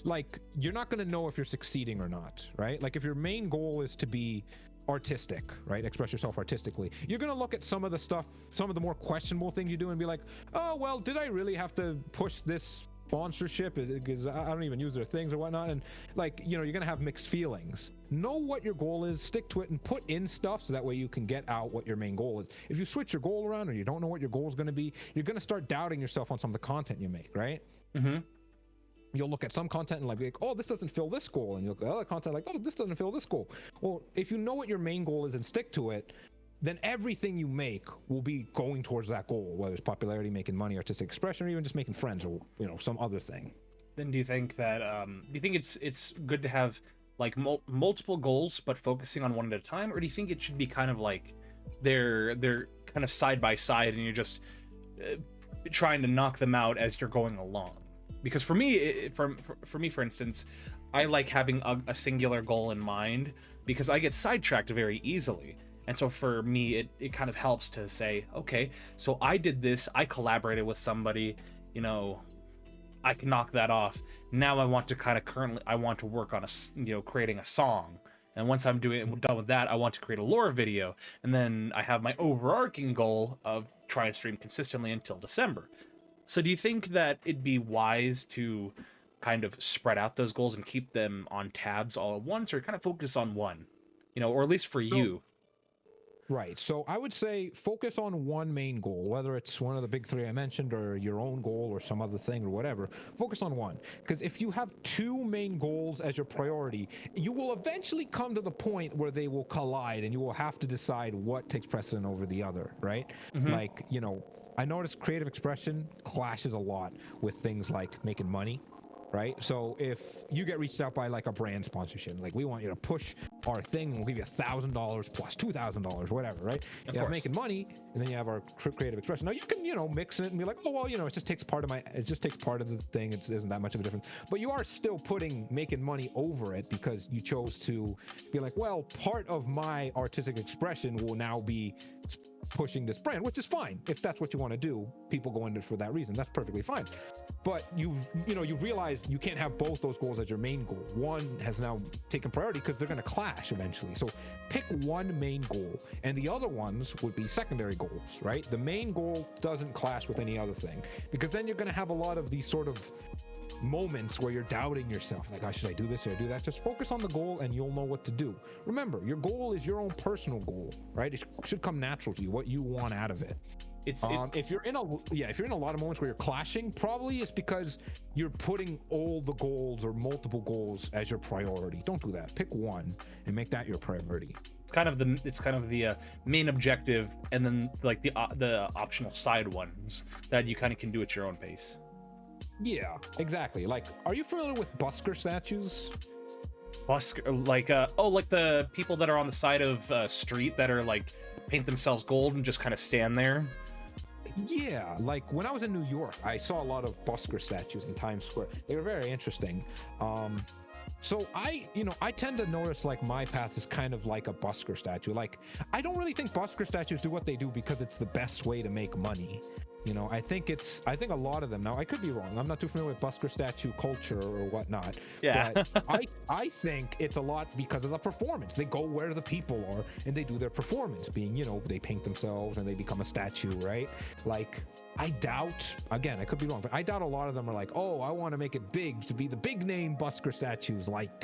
like, you're not gonna know if you're succeeding or not, right? Like, if your main goal is to be artistic, right, express yourself artistically, you're gonna look at some of the stuff, some of the more questionable things you do, and be like, oh well, did I really have to push this sponsorship, because I don't even use their things or whatnot? And like, you know, you're gonna have mixed feelings. Know what your goal is, stick to it, and put in stuff so that way you can get out what your main goal is. If you switch your goal around, or you don't know what your goal is going to be, you're going to start doubting yourself on some of the content you make, right? You'll look at some content and like, oh, this doesn't fill this goal, and you'll look at other content like, oh, this doesn't fill this goal. Well, if you know what your main goal is and stick to it, then everything you make will be going towards that goal, whether it's popularity, making money, artistic expression, or even just making friends, or, you know, some other thing. Then do you think it's good to have like multiple goals but focusing on one at a time, or do you think it should be kind of like they're kind of side by side and you're just trying to knock them out as you're going along? Because for me, for instance, I like having a singular goal in mind, because I get sidetracked very easily. And so for me, it kind of helps to say, okay, so I did this, I collaborated with somebody, you know, I can knock that off. Now I want to work on creating a song. And once I'm done with that, I want to create a lore video. And then I have my overarching goal of trying to stream consistently until December. So do you think that it'd be wise to kind of spread out those goals and keep them on tabs all at once, or kind of focus on one, you know, or at least for you? Right. So I would say focus on one main goal, whether it's one of the big three I mentioned, or your own goal, or some other thing, or whatever. Focus on one. Because if you have two main goals as your priority, you will eventually come to the point where they will collide, and you will have to decide what takes precedent over the other, right? Like, you know, I noticed creative expression clashes a lot with things like making money, right? So if you get reached out by like a brand sponsorship, like, we want you to push our thing, and we'll give you $1,000 plus $2,000, whatever, right? You have making money, and then you have our creative expression. Now you can, you know, mix it and be like, oh well, you know, it just takes part of the thing. It isn't that much of a difference. But you are still putting making money over it, because you chose to be like, well, part of my artistic expression will now be pushing this brand, which is fine. If that's what you want to do, people go into it for that reason. That's perfectly fine. But you've realized you can't have both those goals as your main goal. One has now taken priority because they're going to clash eventually. So pick one main goal, and the other ones would be secondary goals, right? The main goal doesn't clash with any other thing, because then you're going to have a lot of these sort of moments where you're doubting yourself, like, oh, should I do this, should I do that? Just focus on the goal and you'll know what to do. Remember, your goal is your own personal goal, right? It should come natural to you, what you want out of it. If you're in a lot of moments where you're clashing, probably it's because you're putting all the goals or multiple goals as your priority. Don't do that. Pick one and make that your priority. It's kind of the main objective, and then like the optional side ones that you kind of can do at your own pace. Yeah, exactly. Like, are you familiar with busker statues? Busker, like like the people that are on the side of street that are like paint themselves gold and just kind of stand there. Yeah, like when I was in New York, I saw a lot of busker statues in Times Square. They were very interesting. So I tend to notice like my path is kind of like a busker statue. Like, I don't really think busker statues do what they do because it's the best way to make money. I think a lot of them, now I could be wrong, I'm not too familiar with busker statue culture or whatnot. Yeah. But I think it's a lot because of the performance. They go where the people are and they do their performance, being, they paint themselves and they become a statue, right? Like, I doubt, again, I could be wrong, but I doubt a lot of them are like, oh, I want to make it big to be the big name busker statues like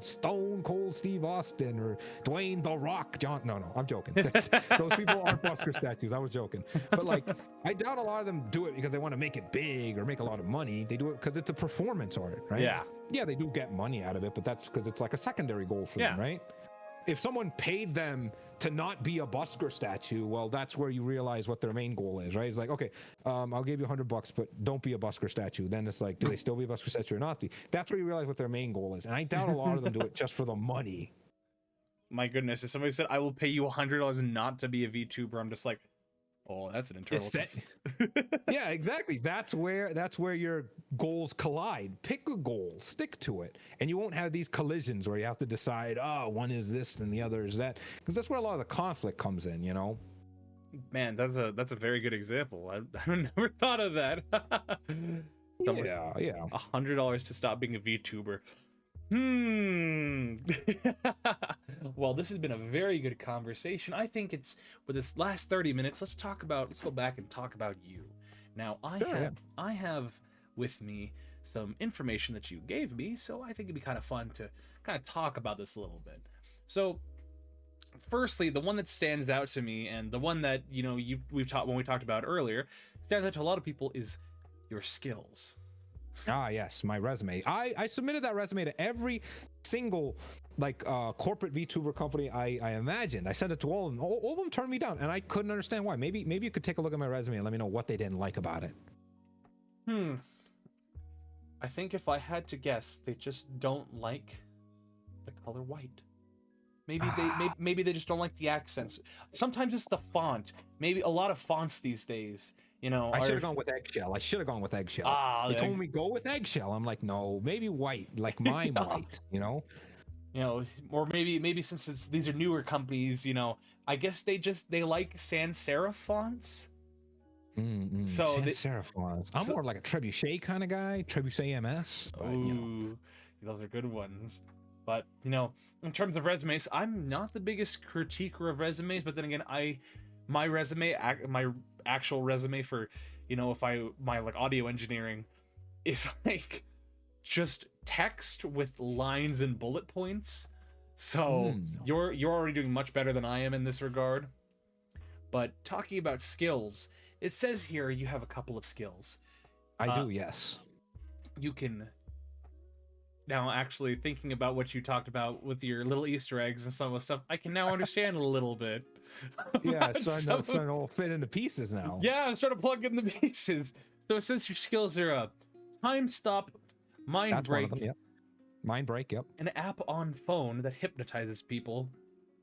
Stone Cold Steve Austin or Dwayne The Rock John. No, I'm joking. Those people aren't busker statues. I was joking. But like, I doubt a lot of them do it because they want to make it big or make a lot of money. They do it because it's a performance art, right? Yeah. Yeah, they do get money out of it, but that's because it's like a secondary goal for them, right? If someone paid them to not be a busker statue, well, that's where you realize what their main goal is, right? It's like, okay, I'll give you $100, but don't be a busker statue. Then it's like, do they still be a busker statue or not? That's where you realize what their main goal is. And I doubt a lot of them do it just for the money. My goodness, if somebody said, I will pay you $100 not to be a VTuber, I'm just like, oh, that's an internal. Yeah, exactly. That's where your goals collide. Pick a goal, stick to it, and you won't have these collisions where you have to decide, one is this and the other is that, because that's where a lot of the conflict comes in. Man, that's a very good example. I never thought of that. Yeah. $100 to stop being a VTuber. Well, this has been a very good conversation. I think it's, with this last 30 minutes, let's go back and talk about you. Now, I have with me some information that you gave me, so I think it'd be kind of fun to kind of talk about this a little bit. So, firstly, the one that stands out to me, and the one that, when we talked about earlier, stands out to a lot of people, is your skills. Ah, yes, my resume. I submitted that resume to every single corporate VTuber company I imagined. I sent it to all of them. All of them turned me down, and I couldn't understand why. Maybe you could take a look at my resume and let me know what they didn't like about it. I think if I had to guess, they just don't like the color white. Maybe they just don't like the accents. Sometimes it's the font. Maybe a lot of fonts these days. I should have gone with eggshell. They told me go with eggshell. I'm like, no, maybe white, like mime white. Or maybe since these are newer companies, I guess they like sans serif fonts. So sans serif fonts. I'm more like a trebuchet kind of guy. Trebuchet MS. Ooh, those are good ones. But in terms of resumes, I'm not the biggest critiquer of resumes. But then again, my actual resume for my audio engineering is like just text with lines and bullet points. So you're already doing much better than I am in this regard. But talking about skills, it says here you have a couple of skills. I do, yes. You can now, actually thinking about what you talked about with your little Easter eggs and some of the stuff, I can now understand a little bit. Yeah, it's starting to all fit into pieces now. Yeah, I'm starting to plug in the pieces. So since your skills are a time stop, mind break, Mind break, yep. an app on phone that hypnotizes people,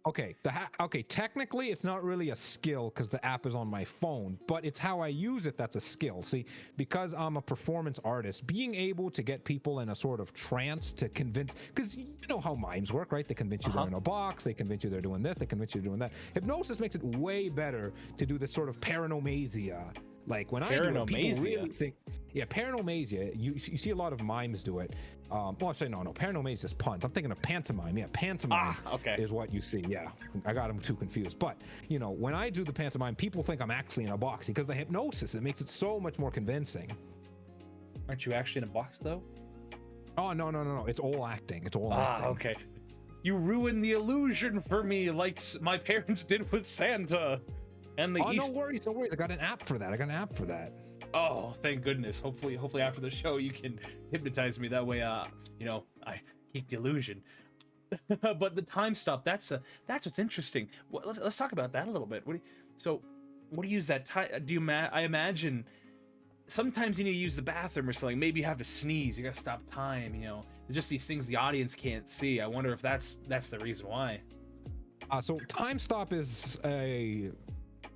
Okay, okay, technically it's not really a skill because the app is on my phone, but it's how I use it that's a skill. See, because I'm a performance artist, being able to get people in a sort of trance to convince, because you know how mimes work, right? They convince you they're in a box, they convince you they're doing this, they convince you they're doing that. Hypnosis makes it way better to do this sort of paranomasia. Like when I do it, people really think, yeah, paranomasia. You see a lot of mimes do it. Well, I say no. Paranomasia is puns. I'm thinking of pantomime. Yeah, pantomime is what you see. Yeah, I got them too confused. But you know, when I do the pantomime, people think I'm actually in a box because the hypnosis, it makes it so much more convincing. Aren't you actually in a box though? Oh no. It's all acting. It's all acting. Okay. You ruined the illusion for me, like my parents did with Santa. And the no worries. I got an app for that. Oh, thank goodness. Hopefully after the show you can hypnotize me. That way, you know, I keep the illusion. But the time stop, that's what's interesting. Well, let's talk about that a little bit. What do you use that time? I imagine sometimes you need to use the bathroom or something. Maybe you have to sneeze. You gotta stop time. You know, there's just these things the audience can't see. I wonder if that's the reason why. So time stop is a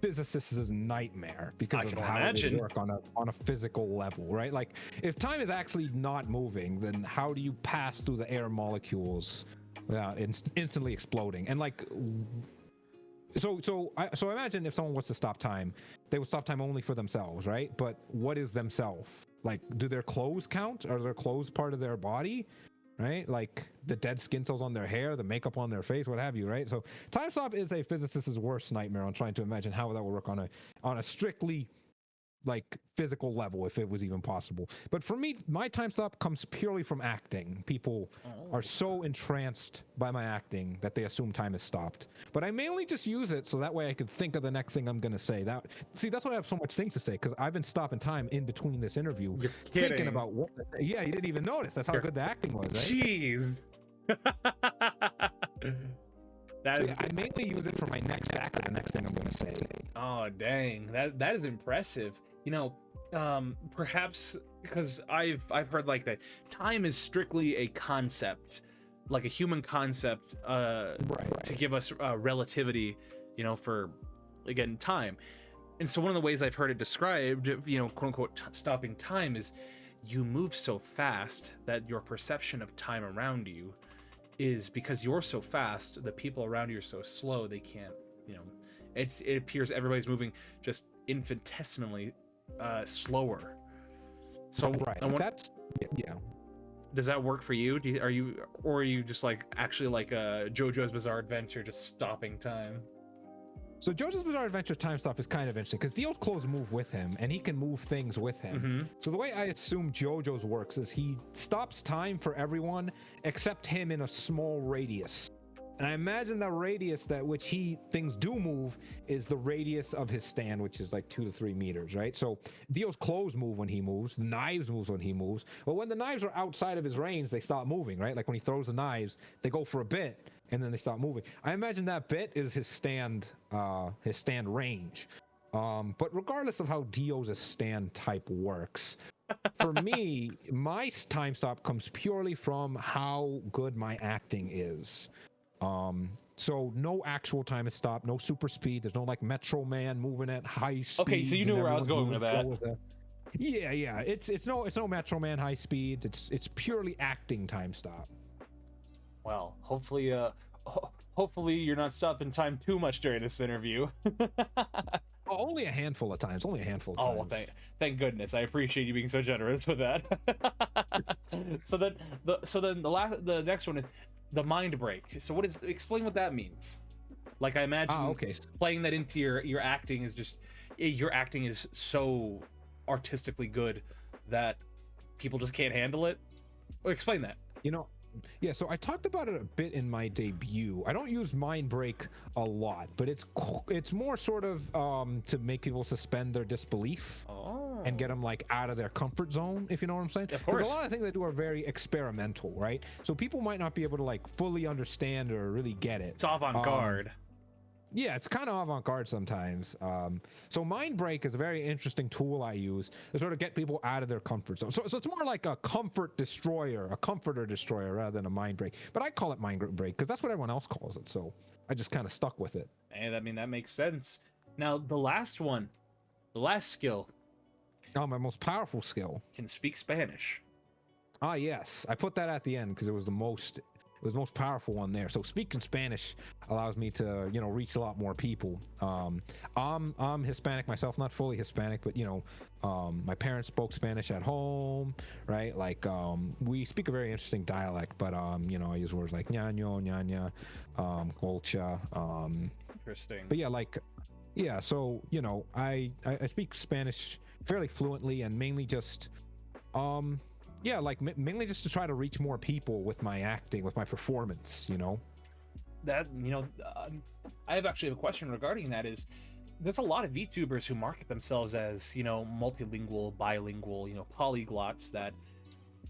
physicist's nightmare because of how it would work on a physical level, right? Like if time is actually not moving, then how do you pass through the air molecules without instantly exploding? And like, so I imagine if someone was to stop time, they would stop time only for themselves, right? But what is themselves? Like, do their clothes count? Are their clothes part of their body? Right, like the dead skin cells on their hair, the makeup on their face, what have you, right? So time stop is a physicist's worst nightmare on trying to imagine how that will work on a strictly like physical level, if it was even possible. But for me, my time stop comes purely from acting. People are so entranced by my acting that they assume time is stopped. But I mainly just use it so that way I can think of the next thing I'm gonna say. That's why I have so much things to say, because I've been stopping time in between this interview, thinking about what. Yeah, you didn't even notice. That's how good the acting was, right? Jeez. I mainly use it for my next act or the next thing I'm gonna say. Oh dang, that is impressive. You know, perhaps because I've heard like that time is strictly a concept, like a human concept, to give us relativity. You know, for again time. And so one of the ways I've heard it described, you know, quote unquote, stopping time is you move so fast that your perception of time around you is, because you're so fast, the people around you are so slow, they can't, you know, it appears everybody's moving just infinitesimally slower. So that's yeah. Does that work for you? Are you just like actually like JoJo's Bizarre Adventure, just stopping time? So JoJo's Bizarre Adventure time stop is kind of interesting because Dio's clothes move with him and he can move things with him. So the way I assume JoJo's works is he stops time for everyone except him in a small radius. And I imagine the radius that which things do move is the radius of his stand, which is like 2 to 3 meters, right? So Dio's clothes move when he moves, the knives moves when he moves. But when the knives are outside of his range, they stop moving, right? Like when he throws the knives, they go for a bit and then they stop moving. I imagine that bit is his stand range. But regardless of how Dio's stand type works, for me, my time stop comes purely from how good my acting is. So no actual time is stopped, no super speed. There's no like Metro Man moving at high speed. Okay, so you knew where I was going with that. Yeah. It's no Metro Man high speeds. It's purely acting time stop. Well, hopefully you're not stopping time too much during this interview. Only a handful of times. Oh, well, thank goodness. I appreciate you being so generous with that. So then the next one is the mind break. So explain what that means. Like I imagine playing that into your acting is just, your acting is so artistically good that people just can't handle it. Explain that. You know, yeah, so I talked about it a bit in my debut. I don't use mind break a lot, but it's more sort of to make people suspend their disbelief and get them like out of their comfort zone, if you know what I'm saying. Of course. Because a lot of things I do are very experimental, right? So people might not be able to like fully understand or really get it. It's avant-garde. yeah, it's kind of avant-garde sometimes. So mind break is a very interesting tool I use to sort of get people out of their comfort zone. So it's more like a comfort destroyer, a comforter destroyer rather than a mind break. But I call it mind break because that's what everyone else calls it. So I just kind of stuck with it. And I mean, that makes sense. Now, the last one, the last skill, Oh, my most powerful skill. can speak Spanish. Ah, yes, I put that at the end because it was the most powerful one there. So speaking Spanish allows me to, you know, reach a lot more people. I'm Hispanic myself, not fully Hispanic, but you know, my parents spoke Spanish at home, right? Like we speak a very interesting dialect, but you know, I use words like ñaño, ñaña, colcha, Interesting. but yeah, like yeah. So you know, I speak Spanish fairly fluently and mainly just yeah, like mainly just to try to reach more people with my acting, with my performance, you know. That, you know, I have actually a question regarding that. Is there's a lot of VTubers who market themselves as, you know, multilingual, bilingual, you know, polyglots that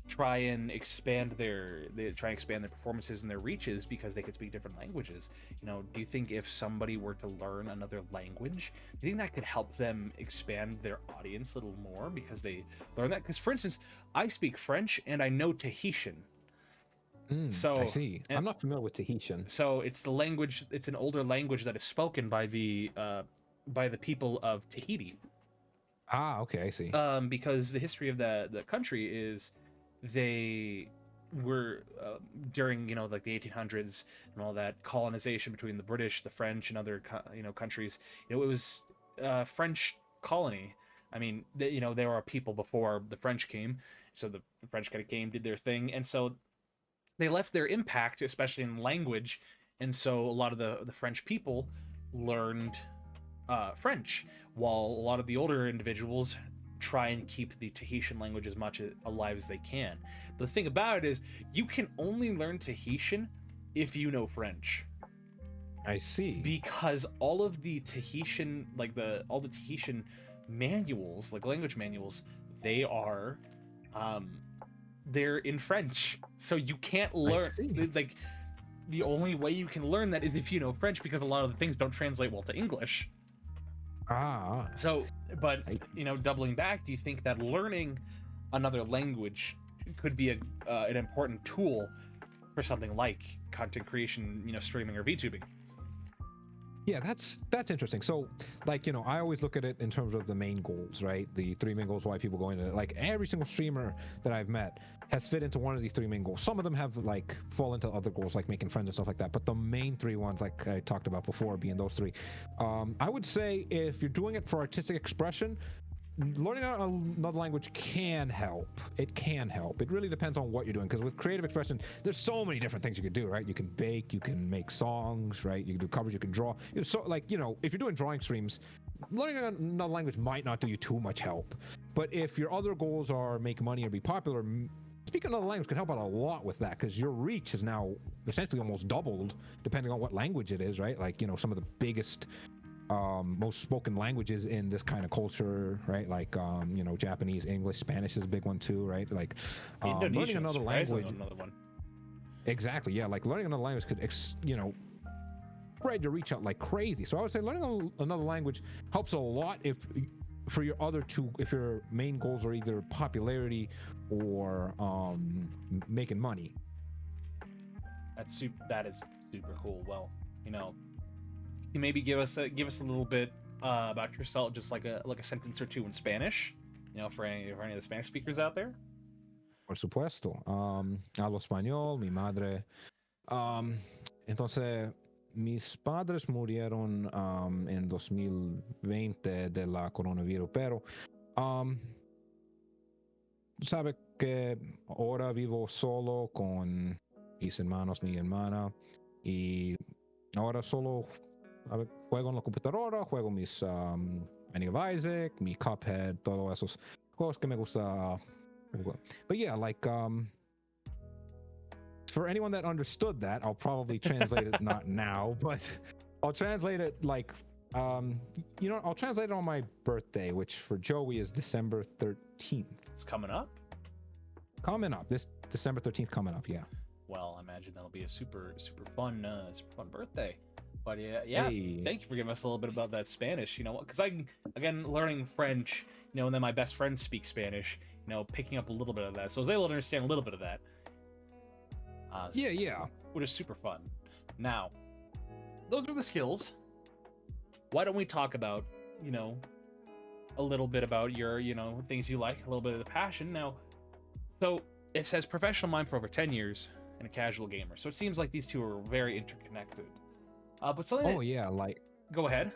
they try and expand their performances and their reaches because they could speak different languages. You know, do you think if somebody were to learn another language, do you think that could help them expand their audience a little more because they learn that? Because, for instance, I speak French and I know Tahitian. I So, see. I'm not familiar with Tahitian. so it's the language. It's an older language that is spoken by the people of Tahiti. Ah, okay, I see. Because the history of the country is they were during, you know, like the 1800s and all that colonization between the British, the French, and other you know, countries. You know, it was French colony. I mean, you know, there were people before the French came, so the French kind of came, did their thing, and so they left their impact, especially in language, and so a lot of the French people learned French, while a lot of the older individuals try and keep the Tahitian language as much alive as they can. But the thing about it is, you can only learn Tahitian if you know French, I see. because all of the Tahitian, like all the Tahitian manuals, like language manuals, they are they're in French, so you can't I learn, see. like, the only way you can learn that is if you know French, because a lot of the things don't translate well to English. Ah, So, but, I, you know, doubling back, do you think that learning another language could be an important tool for something like content creation, you know, streaming or VTubing? yeah, that's interesting. So, like, you know, I always look at it in terms of the main goals, right? The three main goals why people go into it. Like every single streamer that I've met has fit into one of these three main goals. Some of them have like fall into other goals, like making friends and stuff like that. But the main three ones, like I talked about before, being those three. I would say if you're doing it for artistic expression, learning another language can help. It can help. It really depends on what you're doing, because with creative expression there's so many different things you can do, right? You can bake, you can make songs, right? You can do covers, you can draw. So like, you know, if you're doing drawing streams, learning another language might not do you too much help. But if your other goals are make money or be popular, speaking another language can help out a lot with that, because your reach is now essentially almost doubled depending on what language it is, right? Like, you know, some of the biggest most spoken languages in this kind of culture, right? Like you know, Japanese, English, Spanish is a big one too, right? Like learning Indonesian is another surprisingly language. another one. Exactly, yeah. Like learning another language could you know, spread your reach out like crazy. So I would say learning another language helps a lot if for your other two, if your main goals are either popularity or making money. That is super cool. Well, you know, you maybe give us a little bit about yourself, just like a sentence or two in Spanish, you know, for any of the Spanish speakers out there. Por supuesto. Hablo español, mi madre. Entonces, mis padres murieron en 2020 de la coronavirus, pero sabe que ahora vivo solo con mis hermanos, mi hermana, y ahora solo juego en la computadora, juego mis Binding of Isaac, mi Cuphead, todos esos juegos que me gusta. But yeah, like for anyone that understood that, I'll probably translate it not now, but I'll translate it like you know, I'll translate it on my birthday, which for Joey is December 13th. It's coming up. Coming up. This December 13th coming up, yeah. Well, I imagine that'll be a super fun birthday. But yeah. Hey. Thank you for giving us a little bit about that Spanish. Because again, learning French, and then my best friends speak Spanish. Picking up a little bit of that, so I was able to understand a little bit of that. Yeah, yeah. Which is super fun. Now, those are the skills. Why don't we talk about, a little bit about your, things you like, a little bit of the passion. Now, so it says professional mime for over 10 years and a casual gamer. So it seems like these two are very interconnected. But something Oh yeah, like. Go ahead.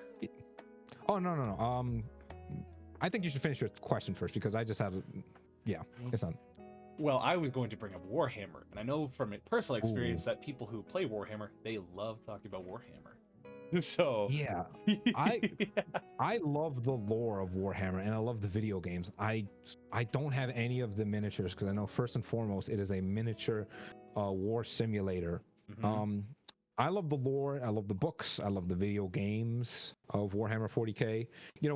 Oh no. I think you should finish your question first because I just have. Yeah, it's on. Well, I was going to bring up Warhammer, and I know from personal experience Ooh. that people who play Warhammer, they love talking about Warhammer. So Yeah, I love the lore of Warhammer and I love the video games. I don't have any of the miniatures because I know first and foremost it is a miniature war simulator. Mhm. I love the lore, I love the books, I love the video games of Warhammer 40K.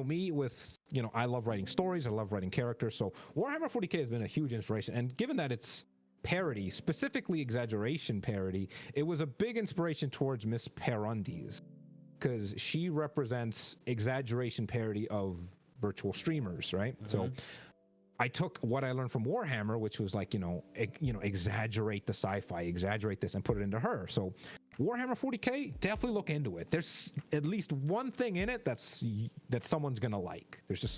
Me with, I love writing stories, I love writing characters. So Warhammer 40K has been a huge inspiration. And given that it's parody, specifically exaggeration parody, it was a big inspiration towards Miss Perundes because she represents exaggeration parody of virtual streamers, right? So I took what I learned from Warhammer, which was like, exaggerate the sci-fi, exaggerate this, and put it into her. So Warhammer 40K, definitely look into it. There's at least one thing in it that someone's gonna like. It's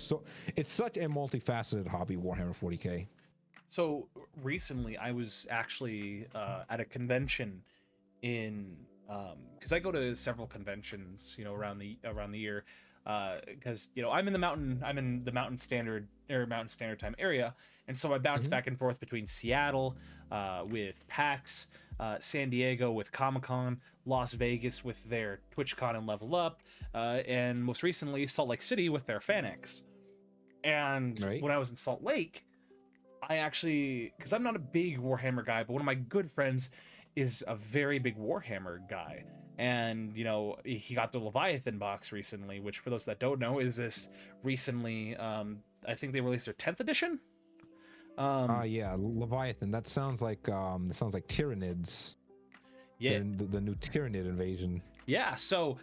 such a multifaceted hobby, Warhammer 40K. So recently, I was actually at a convention in because I go to several conventions, around the year, because I'm in the Mountain Standard Mountain Standard Time area, and so I bounce Mm-hmm. back and forth between Seattle with PAX, San Diego with Comic Con, Las Vegas with their TwitchCon and Level Up, and most recently Salt Lake City with their FanX. And Right. when I was in Salt Lake, I actually, because I'm not a big Warhammer guy, but one of my good friends is a very big Warhammer guy. And, he got the Leviathan box recently, which, for those that don't know, is this recently, I think they released their 10th edition. Yeah, Leviathan. That sounds like Tyranids. Yeah. The new Tyranid invasion. Yeah. So,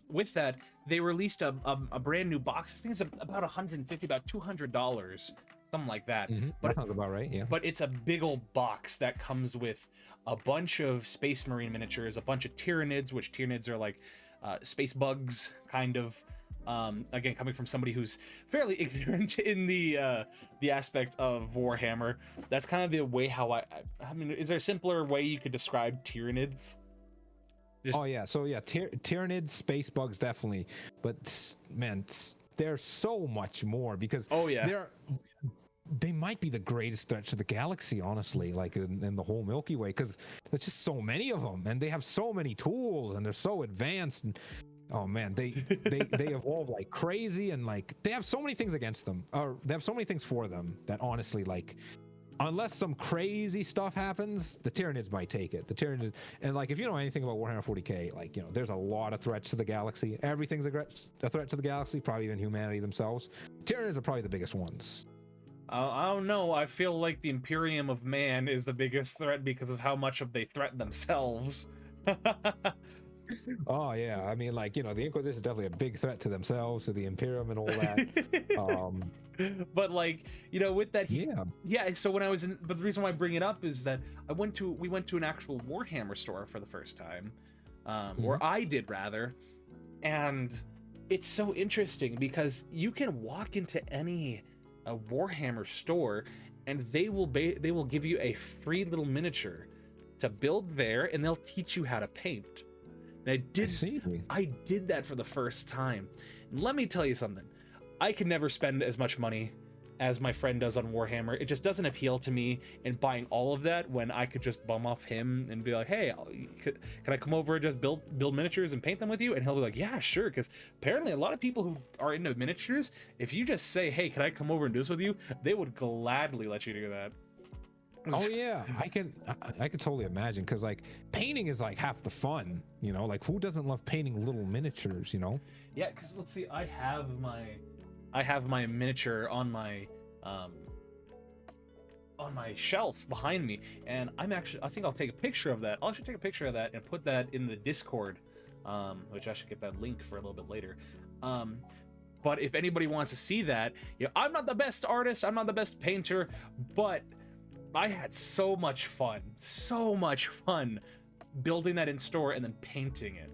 with that, they released a brand new box. I think it's about 150, about $200, something like that. Mm-hmm. But That sounds about right. Yeah. but it's a big old box that comes with a bunch of Space Marine miniatures, a bunch of Tyranids, which Tyranids are like space bugs, kind of. Again, coming from somebody who's fairly ignorant in the aspect of Warhammer, that's kind of the way how I mean, is there a simpler way you could describe Tyranids? Oh yeah, so yeah, Tyranids, space bugs, definitely. But man, there's so much more because Oh yeah. they might be the greatest threat to the galaxy, honestly, like in the whole Milky Way, because there's just so many of them, and they have so many tools, and they're so advanced. And oh man, they evolve like crazy, and like they have so many things against them, or they have so many things for them that honestly, like, unless some crazy stuff happens, the Tyranids might take it. The Tyranids, and like, if you know anything about Warhammer 40K, like, there's a lot of threats to the galaxy. Everything's a threat to the galaxy, probably even humanity themselves. Tyranids are probably the biggest ones. I don't know. I feel like the Imperium of Man is the biggest threat because of how much of they threaten themselves. Oh yeah, I mean, like, the Inquisition is definitely a big threat to themselves, to the Imperium, and all that. But like, with that, Yeah. yeah. So when I was in, but the reason why I bring it up is that we went to an actual Warhammer store for the first time, or I did rather, and it's so interesting because you can walk into any Warhammer store and they will give you a free little miniature to build there, and they'll teach you how to paint. And See. I did that for the first time. And let me tell you something. I can never spend as much money as my friend does on Warhammer. It just doesn't appeal to me in buying all of that when I could just bum off him and be like, hey, can I come over and just build miniatures and paint them with you? And he'll be like, yeah, sure. Because apparently a lot of people who are into miniatures, if you just say, hey, can I come over and do this with you? They would gladly let you do that. Oh yeah, I can totally imagine, because like painting is like half the fun, like who doesn't love painting little miniatures? Yeah, because let's see, I have my miniature on my shelf behind me, and I think I'll take a picture of that. I'll actually take a picture of that and put that in the Discord which I should get that link for a little bit later. But if anybody wants to see that, I'm not the best artist, I'm not the best painter, but I had so much fun building that in store and then painting it.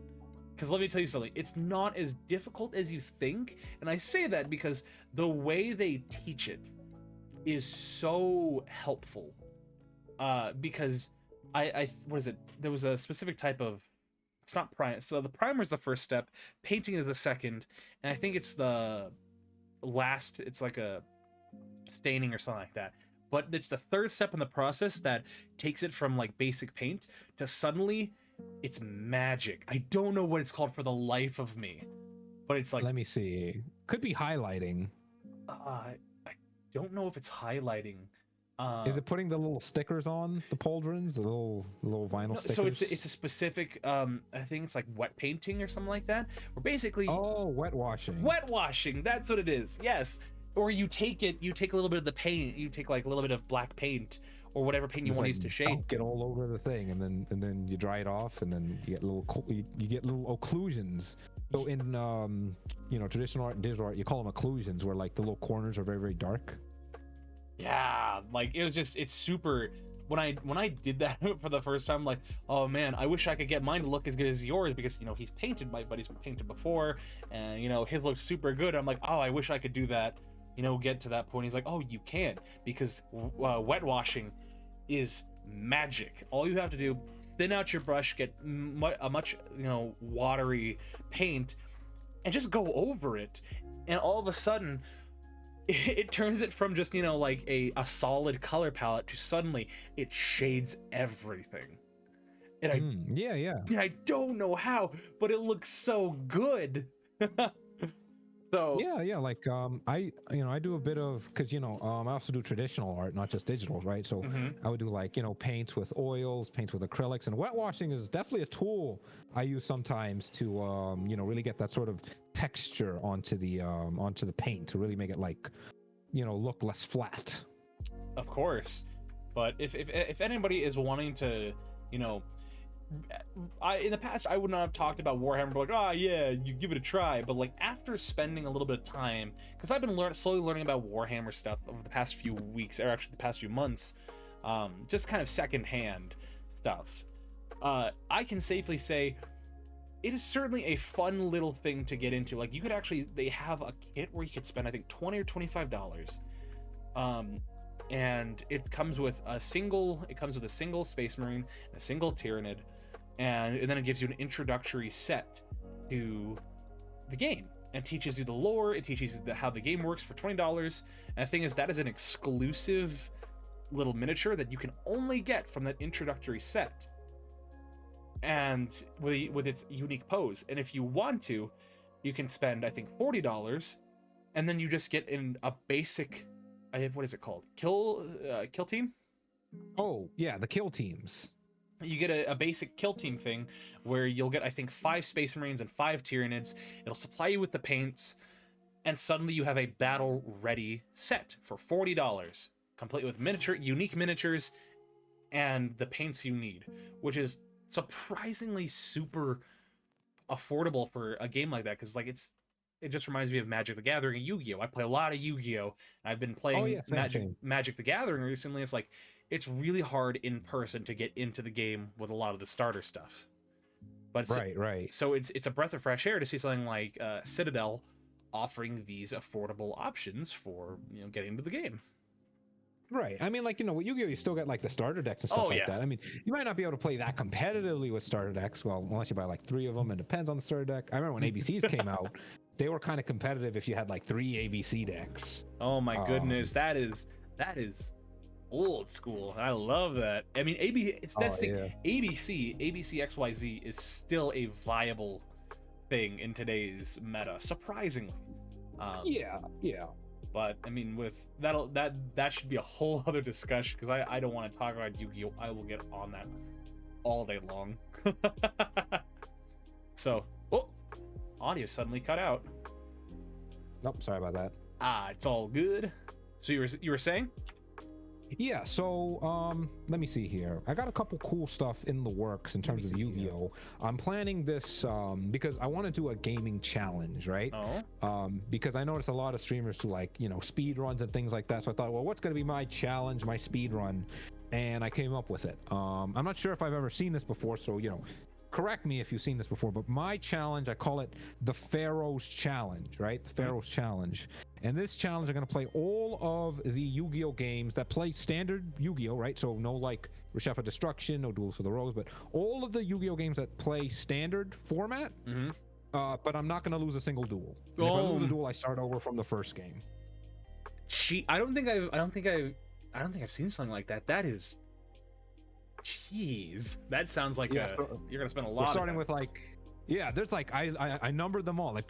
Because let me tell you something, it's not as difficult as you think, and I say that because the way they teach it is so helpful. Because what is it? There was a specific type of, it's not primer. So the primer is the first step, painting is the second, and I think it's the last. It's like a staining or something like that. But it's the third step in the process that takes it from like basic paint to suddenly it's magic. I don't know what it's called for the life of me, but it's like, let me see. Could be highlighting. I don't know if it's highlighting. Is it putting the little stickers on the pauldrons, the little vinyl stickers? So it's a specific, I think it's like wet painting or something like that. Or basically, wet washing. Wet washing, that's what it is. Yes. Or you take a little bit of the paint, you take like a little bit of black paint or whatever paint you want to use to shade. Get all over the thing, and then you dry it off, and then you get little occlusions. So in traditional art and digital art, you call them occlusions, where like the little corners are very, very dark. Yeah, like it's super. When I did that for the first time, like, oh man, I wish I could get mine to look as good as yours, because he's painted, my buddy's painted before, and his looks super good. I'm like, oh, I wish I could do that, get to that point. He's like, oh, you can, because wet washing is magic. All you have to do, thin out your brush, get a much watery paint, and just go over it, and all of a sudden it turns it from just like a solid color palette to suddenly it shades everything. And I don't know how, but it looks so good. So like I do a bit of, because I also do traditional art, not just digital, right? So I would do like paints with oils, paints with acrylics, and wet washing is definitely a tool I use sometimes to really get that sort of texture onto the paint, to really make it like look less flat. Of course. But if anybody is wanting to, in the past I would not have talked about Warhammer, but like, oh yeah, you give it a try. But like after spending a little bit of time, because I've been slowly learning about Warhammer stuff over the past few weeks, or actually the past few months, just kind of secondhand stuff, I can safely say it is certainly a fun little thing to get into. Like they have a kit where you could spend I think $20 or $25, and it comes with a single Space Marine, a single Tyranid, and then it gives you an introductory set to the game and teaches you the lore. It teaches you how the game works for $20. And the thing is, that is an exclusive little miniature that you can only get from that introductory set, and with its unique pose. And if you want to, you can spend I think $40, and then you just get in a basic, what is it called, kill team. Oh yeah, the kill teams. You get a basic kill team thing where you'll get I think 5 Space Marines and 5 Tyranids. It'll supply you with the paints, and suddenly you have a battle ready set for $40, complete with unique miniatures and the paints you need, which is surprisingly super affordable for a game like that, because like it just reminds me of Magic the Gathering and Yu-Gi-Oh! I play a lot of Yu-Gi-Oh! And I've been playing Magic the Gathering recently. It's like it's really hard in person to get into the game with a lot of the starter stuff. But right. So it's a breath of fresh air to see something like Citadel offering these affordable options for getting into the game. Right. I mean, like, with Yu-Gi-Oh, you still get like the starter decks and stuff that. I mean, you might not be able to play that competitively with starter decks. Well, unless you buy like 3 of them, it depends on the starter deck. I remember when ABCs came out, they were kind of competitive if you had like 3 ABC decks. Oh my goodness, that is old school. I love that. I mean, ABC XYZ is still a viable thing in today's meta, surprisingly. Yeah. But I mean, with that should be a whole other discussion, because I don't want to talk about Yu-Gi-Oh! I will get on that all day long. So, audio suddenly cut out. Nope, sorry about that. It's all good. So you were saying? Yeah, so let me see here. I got a couple cool stuff in the works in Let me terms of see here. Yu-Gi-Oh. I'm planning this because I want to do a gaming challenge, right? Oh, Because I noticed a lot of streamers do like, speed runs and things like that. So I thought, well, what's going to be my challenge, my speed run? And I came up with it. I'm not sure if I've ever seen this before, so correct me if you've seen this before, but my challenge, I call it the Pharaoh's Challenge, right? The Pharaoh's Challenge. And this challenge, I'm going to play all of the Yu-Gi-Oh games that play standard Yu-Gi-Oh, right? So no like Reshefa Destruction, no Duels for the Rose, but all of the Yu-Gi-Oh games that play standard format. But I'm not going to lose a single duel. And if I lose a duel, I start over from the first game. I don't think I've seen something like that. That is, jeez, that sounds like Yeah, so you're gonna spend a we're lot of starting time. with like, yeah, there's like I numbered them all. I'm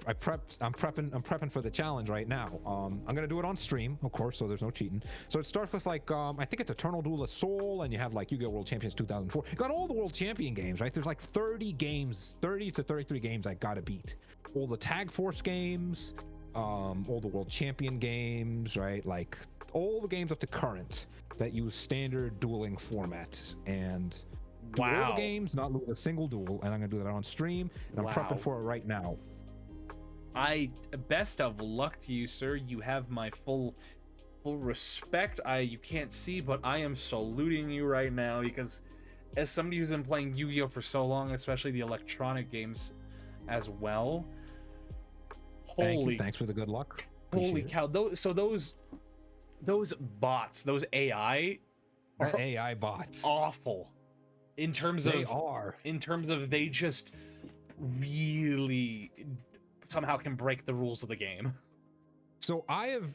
prepping for the challenge right now. I'm gonna do it on stream, of course, so there's no cheating. So it starts with like I think it's Eternal Duel of Soul, and you have like Yu-Gi-Oh! World Champions 2004. You got all the World Champion games, right? There's like 30 games, 30 to 33 games I gotta beat. All the Tag Force games, all the World Champion games, right? Like all the games up to current that use standard dueling formats, and do all the Wow. games, not lose a single duel, and I'm gonna do that on stream, and I'm prepping Wow. for it right now. Best of luck to you, sir. You have my full respect. You can't see, but I am saluting you right now, because as somebody who's been playing Yu-Gi-Oh for so long, especially the electronic games as well. Thank you. Holy, Thanks for the good luck. holy Appreciate it. cow. Those bots, those AI The are AI bots. awful in terms They of are. they just really somehow can break the rules of the game. So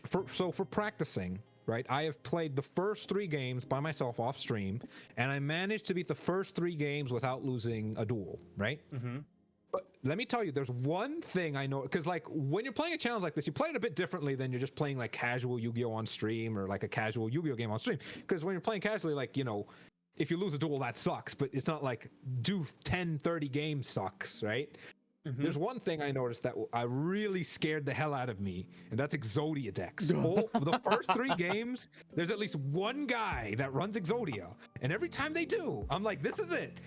for practicing, right? I have played the first 3 games by myself off stream, and I managed to beat the first 3 games without losing a duel, right? But let me tell you, there's one thing I know, because like when you're playing a challenge like this, you play it a bit differently than you're just playing like casual Yu-Gi-Oh on stream, or like a casual Yu-Gi-Oh game on stream. Because when you're playing casually, like, if you lose a duel, that sucks, but it's not like do 10, 30 games sucks, right? There's one thing I noticed that I really scared the hell out of me, and that's Exodia decks. All the first 3 games, there's at least one guy that runs Exodia, and every time they do, I'm like, this is it,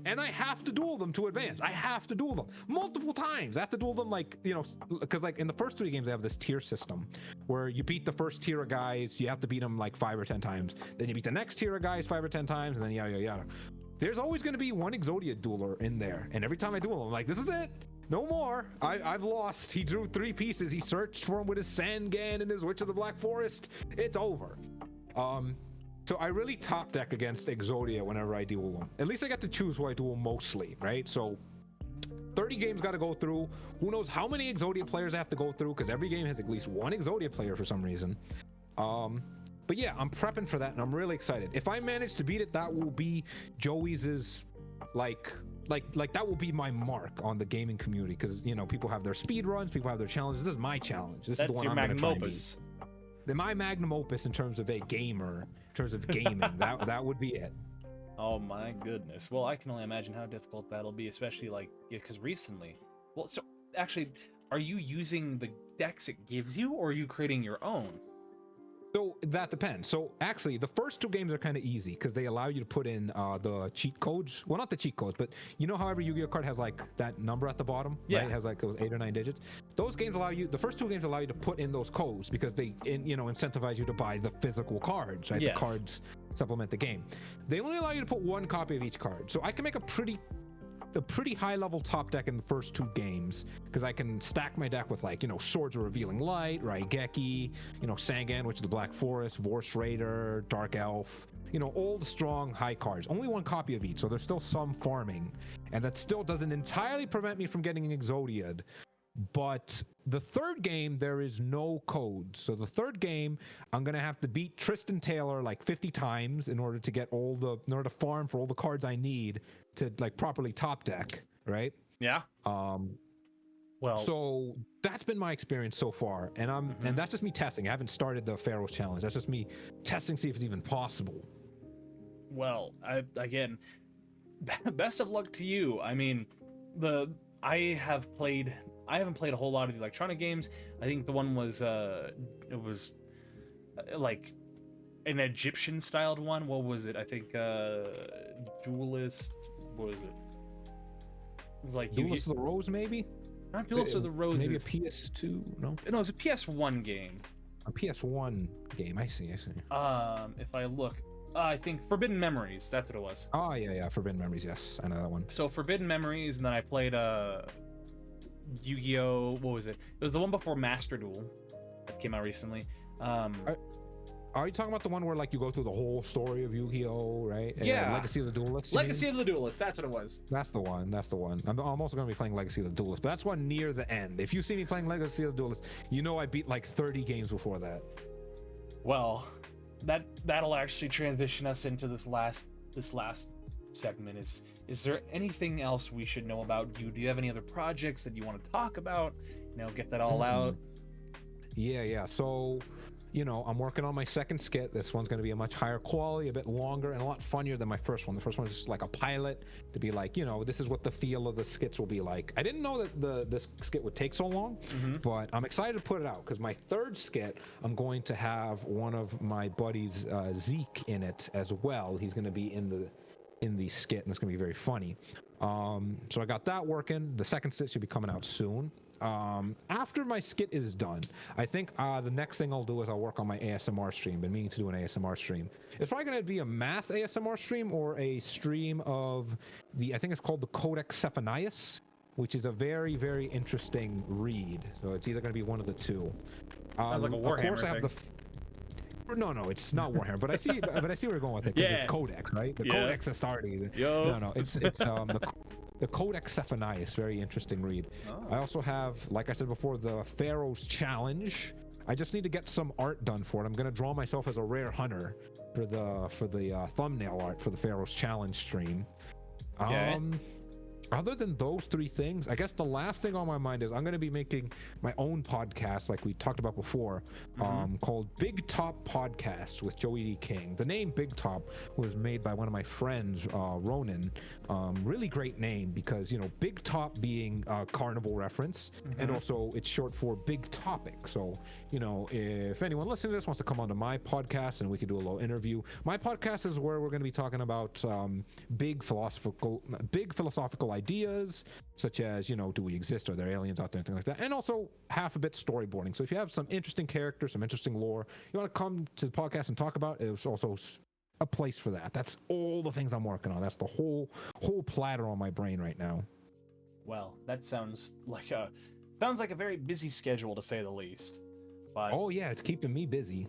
and I have to duel them to advance. I have to duel them multiple times. I have to duel them, like, because like in the first 3 games, they have this tier system where you beat the first tier of guys, you have to beat them like 5 or 10 times, then you beat the next tier of guys 5 or 10 times, and then yada yada yada. There's always going to be one Exodia dueler in there, and every time I duel him, I'm like, this is it. No more. I've lost. He drew 3 pieces. He searched for him with his Sangan and his Witch of the Black Forest. It's over. So I really top deck against Exodia whenever I duel him. At least I get to choose who I duel mostly, right? So 30 games got to go through. Who knows how many Exodia players I have to go through, because every game has at least one Exodia player for some reason. But yeah, I'm prepping for that, and I'm really excited. If I manage to beat it, that will be Joey's like that will be my mark on the gaming community, because people have their speed runs, people have their challenges. This is my challenge. This That's is the one your I'm going to magnum try and opus. beat. My magnum opus in terms of a gamer, in terms of gaming. that would be it. Oh my goodness. Well, I can only imagine how difficult that'll be, especially like because recently. Well, so actually, are you using the decks it gives you, or are you creating your own? So that depends. So actually, the first 2 games are kind of easy because they allow you to put in the cheat codes. Well, not the cheat codes, but how every Yu-Gi-Oh card has like that number at the bottom, Yeah. right? It has like those 8 or 9 digits. Those games allow you. The first 2 games allow you to put in those codes because they, incentivize you to buy the physical cards, right? Yes. The cards supplement the game. They only allow you to put 1 copy of each card. So I can make a pretty high level top deck in the first 2 games, because I can stack my deck with like Swords of Revealing Light, Raigeki, Sangan, which is the Black Forest, Vorse Raider, Dark Elf, all the strong high cards. Only 1 copy of each, so there's still some farming, and that still doesn't entirely prevent me from getting Exodia'd. But the 3rd game, there is no code. So the 3rd game, I'm gonna have to beat Tristan Taylor like 50 times in order to farm for all the cards I need to like properly top deck, right? Yeah. Well, So that's been my experience so far, and and that's just me testing. I haven't started the Pharaoh's Challenge. That's just me testing, see if it's even possible. well, again, best of luck to you. I mean, I haven't played a whole lot of the electronic games. I think the one was like an Egyptian styled one. What was it? I think Duelist. What was it? It was like Duelist of the Rose, maybe? not Duelist of the Roses. Maybe a PS2? No, No, it was a PS1 game. a PS1 game. I see. If I look, I think Forbidden Memories. That's what it was. Oh yeah, Forbidden Memories. Yes, I know that one. So Forbidden Memories, and then I played Yu-Gi-Oh. What was it? It was the one before Master Duel that came out recently. Are you talking about the one where like you go through the whole story of Yu-Gi-Oh, right? Yeah. Legacy of the Duelist. Legacy of the Duelist. That's what it was. That's the one. I'm also going to be playing Legacy of the Duelist, but that's one near the end. If you see me playing Legacy of the Duelist, you know I beat like 30 games before that. Well, that'll actually transition us into this last segment. Is there anything else we should know about you? Do you have any other projects that you want to talk about? Get that all out. Yeah. So, I'm working on my second skit. This one's going to be a much higher quality, a bit longer, and a lot funnier than my first one. The first one was just like a pilot to be like, this is what the feel of the skits will be like. I didn't know that this skit would take so long, but I'm excited to put it out because my third skit, I'm going to have one of my buddies, Zeke, in it as well. He's going to be in the skit, and it's going to be very funny. So I got that working. The second skit should be coming out soon. After my skit is done, I think the next thing I'll do is I'll work on my ASMR stream. Been meaning to do an ASMR stream. It's probably going to be a math ASMR stream or a stream of I think it's called the Codex Cephanias, which is a very, very interesting read. So it's either going to be one of the two. Sounds like a Warhammer of course, I have thing. No, it's not Warhammer, but I see where you're going with it because it's Codex, right? The Codex Astartes. No, it's the Codex Cephanias, very interesting read. I also have, like I said before, the Pharaoh's Challenge. I just need to get some art done for it. I'm gonna draw myself as a rare hunter for the thumbnail art for the Pharaoh's Challenge stream. Other than those three things, I guess the last thing on my mind is I'm going to be making my own podcast, like we talked about before, called Big Top Podcast with Joey D. King. The name Big Top was made by one of my friends, Ronan. Really great name because, Big Top being a carnival reference, and also it's short for Big Topic. So, if anyone listening to this wants to come onto my podcast and we could do a little interview, my podcast is where we're going to be talking about big philosophical ideas, such as, do we exist? Are there aliens out there? And things like that. And also half a bit storyboarding. So if you have some interesting characters, some interesting lore, you want to come to the podcast and talk about, it's also a place for that. That's all the things I'm working on. That's the whole platter on my brain right now. Well, that sounds like a very busy schedule, to say the least. But oh yeah, it's keeping me busy.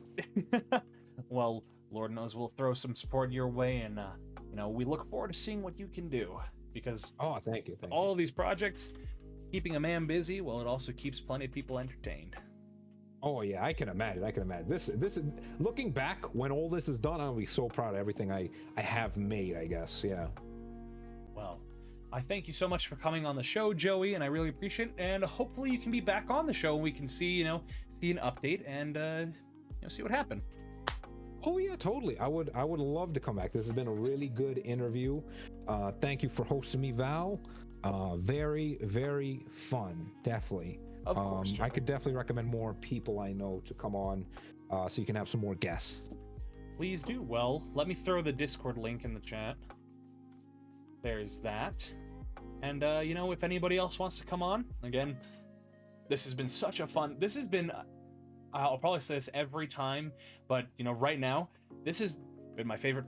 Well, Lord knows we'll throw some support your way, and we look forward to seeing what you can do. Because thank you. All of these projects, keeping a man busy, well, it also keeps plenty of people entertained. Oh yeah, I can imagine. This is looking back when all this is done, I'll be so proud of everything I have made, I guess. Yeah. Well, I thank you so much for coming on the show, Joey, and I really appreciate it. And hopefully you can be back on the show and we can see an update and see what happened. Oh yeah, totally. I would love to come back. This has been a really good interview. Thank you for hosting me, Val. Very, very fun. Definitely. Of course, Joey. I could definitely recommend more people I know to come on, so you can have some more guests. Please do. Well, let me throw the Discord link in the chat. There's that. And if anybody else wants to come on, again, this has been such a fun. This has been. I'll probably say this every time, but right now, this has been my favorite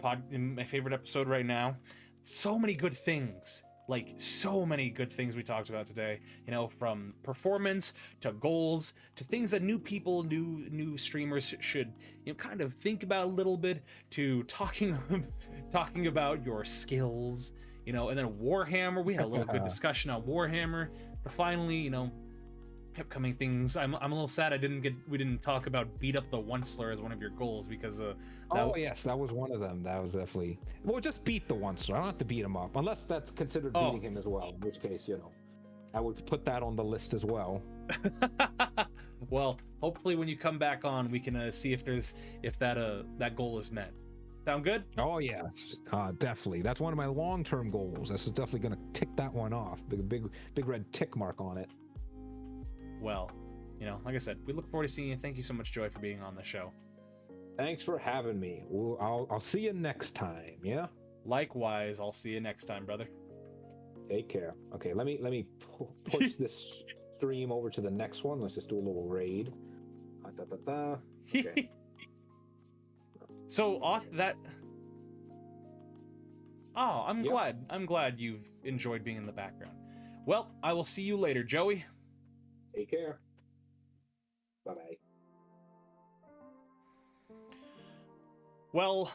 episode right now. So many good things, we talked about today. From performance to goals to things that new people, new streamers should kind of think about a little bit. To talking about your skills, and then Warhammer. We had a little good discussion on Warhammer. But finally, upcoming things. I'm a little sad we didn't talk about beat up the Onceler as one of your goals because yes, that was one of them. That was definitely just beat the Onceler. I don't have to beat him up unless that's considered beating him as well, in which case I would put that on the list as well. Well, hopefully when you come back on we can see if that goal is met. Sound good? Oh yeah, definitely. That's one of my long-term goals. That's definitely gonna tick that one off. Big red tick mark on it. Well, like I said, we look forward to seeing you. Thank you so much, Joy, for being on the show. Thanks for having me. I'll see you next time. Yeah. Likewise, I'll see you next time, brother. Take care. Okay, let me push this stream over to the next one. Let's just do a little raid. Okay. So off that. Oh, I'm Yep. glad. I'm glad you've enjoyed being in the background. Well, I will see you later, Joey. Take care. Bye bye. Well,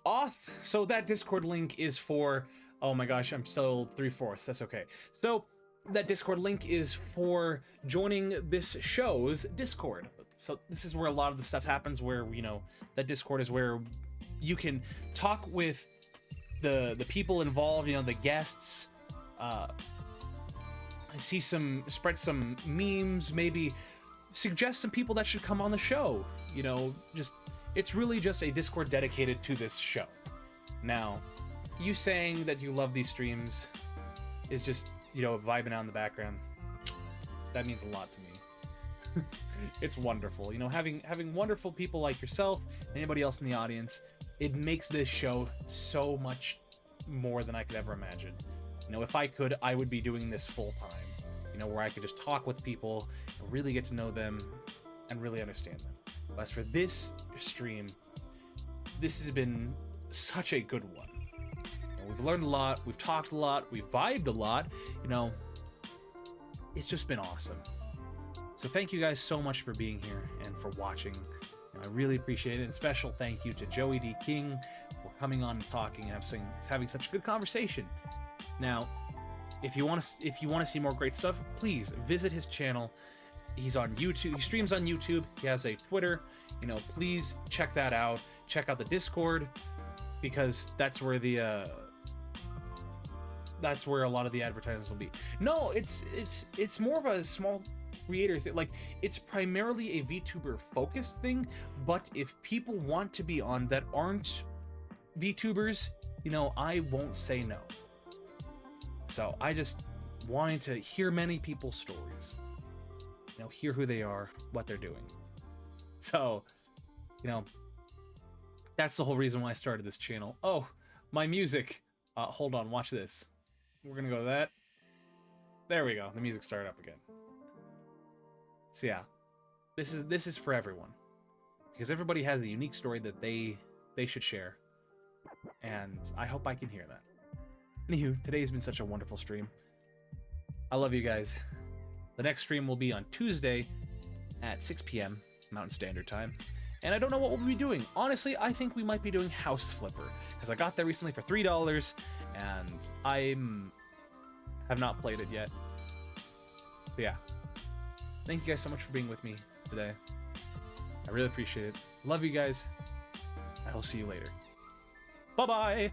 Oth, so that Discord link is for, oh my gosh, I'm still 3/4. That's okay. So that Discord link is for joining this show's Discord. So this is where a lot of the stuff happens, where, you know, that Discord is where you can talk with the people involved, you know, the guests, spread some memes, maybe suggest some people that should come on the show. You know, just, it's really just a Discord dedicated to this show. Now, you saying that you love these streams is just, you know, vibing out in the background. That means a lot to me. It's wonderful. You know, having wonderful people like yourself, and anybody else in the audience, it makes this show so much more than I could ever imagine. You know, if I could, I would be doing this full time. You know, where I could just talk with people and really get to know them and really understand them. But as for this stream, this has been such a good one. You know, we've learned a lot, we've talked a lot, we've vibed a lot. You know, it's just been awesome. So thank you guys so much for being here and for watching. You know, I really appreciate it. And special thank you to Joey D. King for coming on and talking and having such a good conversation. Now, if you want to see more great stuff, please visit his channel. He's on YouTube. He streams on YouTube. He has a Twitter. You know, please check that out. Check out the Discord, because that's where a lot of the advertisements will be. No, it's more of a small creator thing. Like, it's primarily a VTuber focused thing, but if people want to be on that aren't VTubers, you know, I won't say no. So I just wanted to hear many people's stories, you know, hear who they are, what they're doing. So, you know, that's the whole reason why I started this channel. Oh, my music. Hold on, watch this. We're gonna go to that. There we go. The music started up again. So yeah, this is for everyone, because everybody has a unique story that they should share, and I hope I can hear that. Anywho, today's been such a wonderful stream. I love you guys. The next stream will be on Tuesday at 6 p.m. Mountain Standard Time. And I don't know what we'll be doing. Honestly, I think we might be doing House Flipper, because I got that recently for $3, and I have not played it yet. But yeah. Thank you guys so much for being with me today. I really appreciate it. Love you guys. I will see you later. Bye-bye!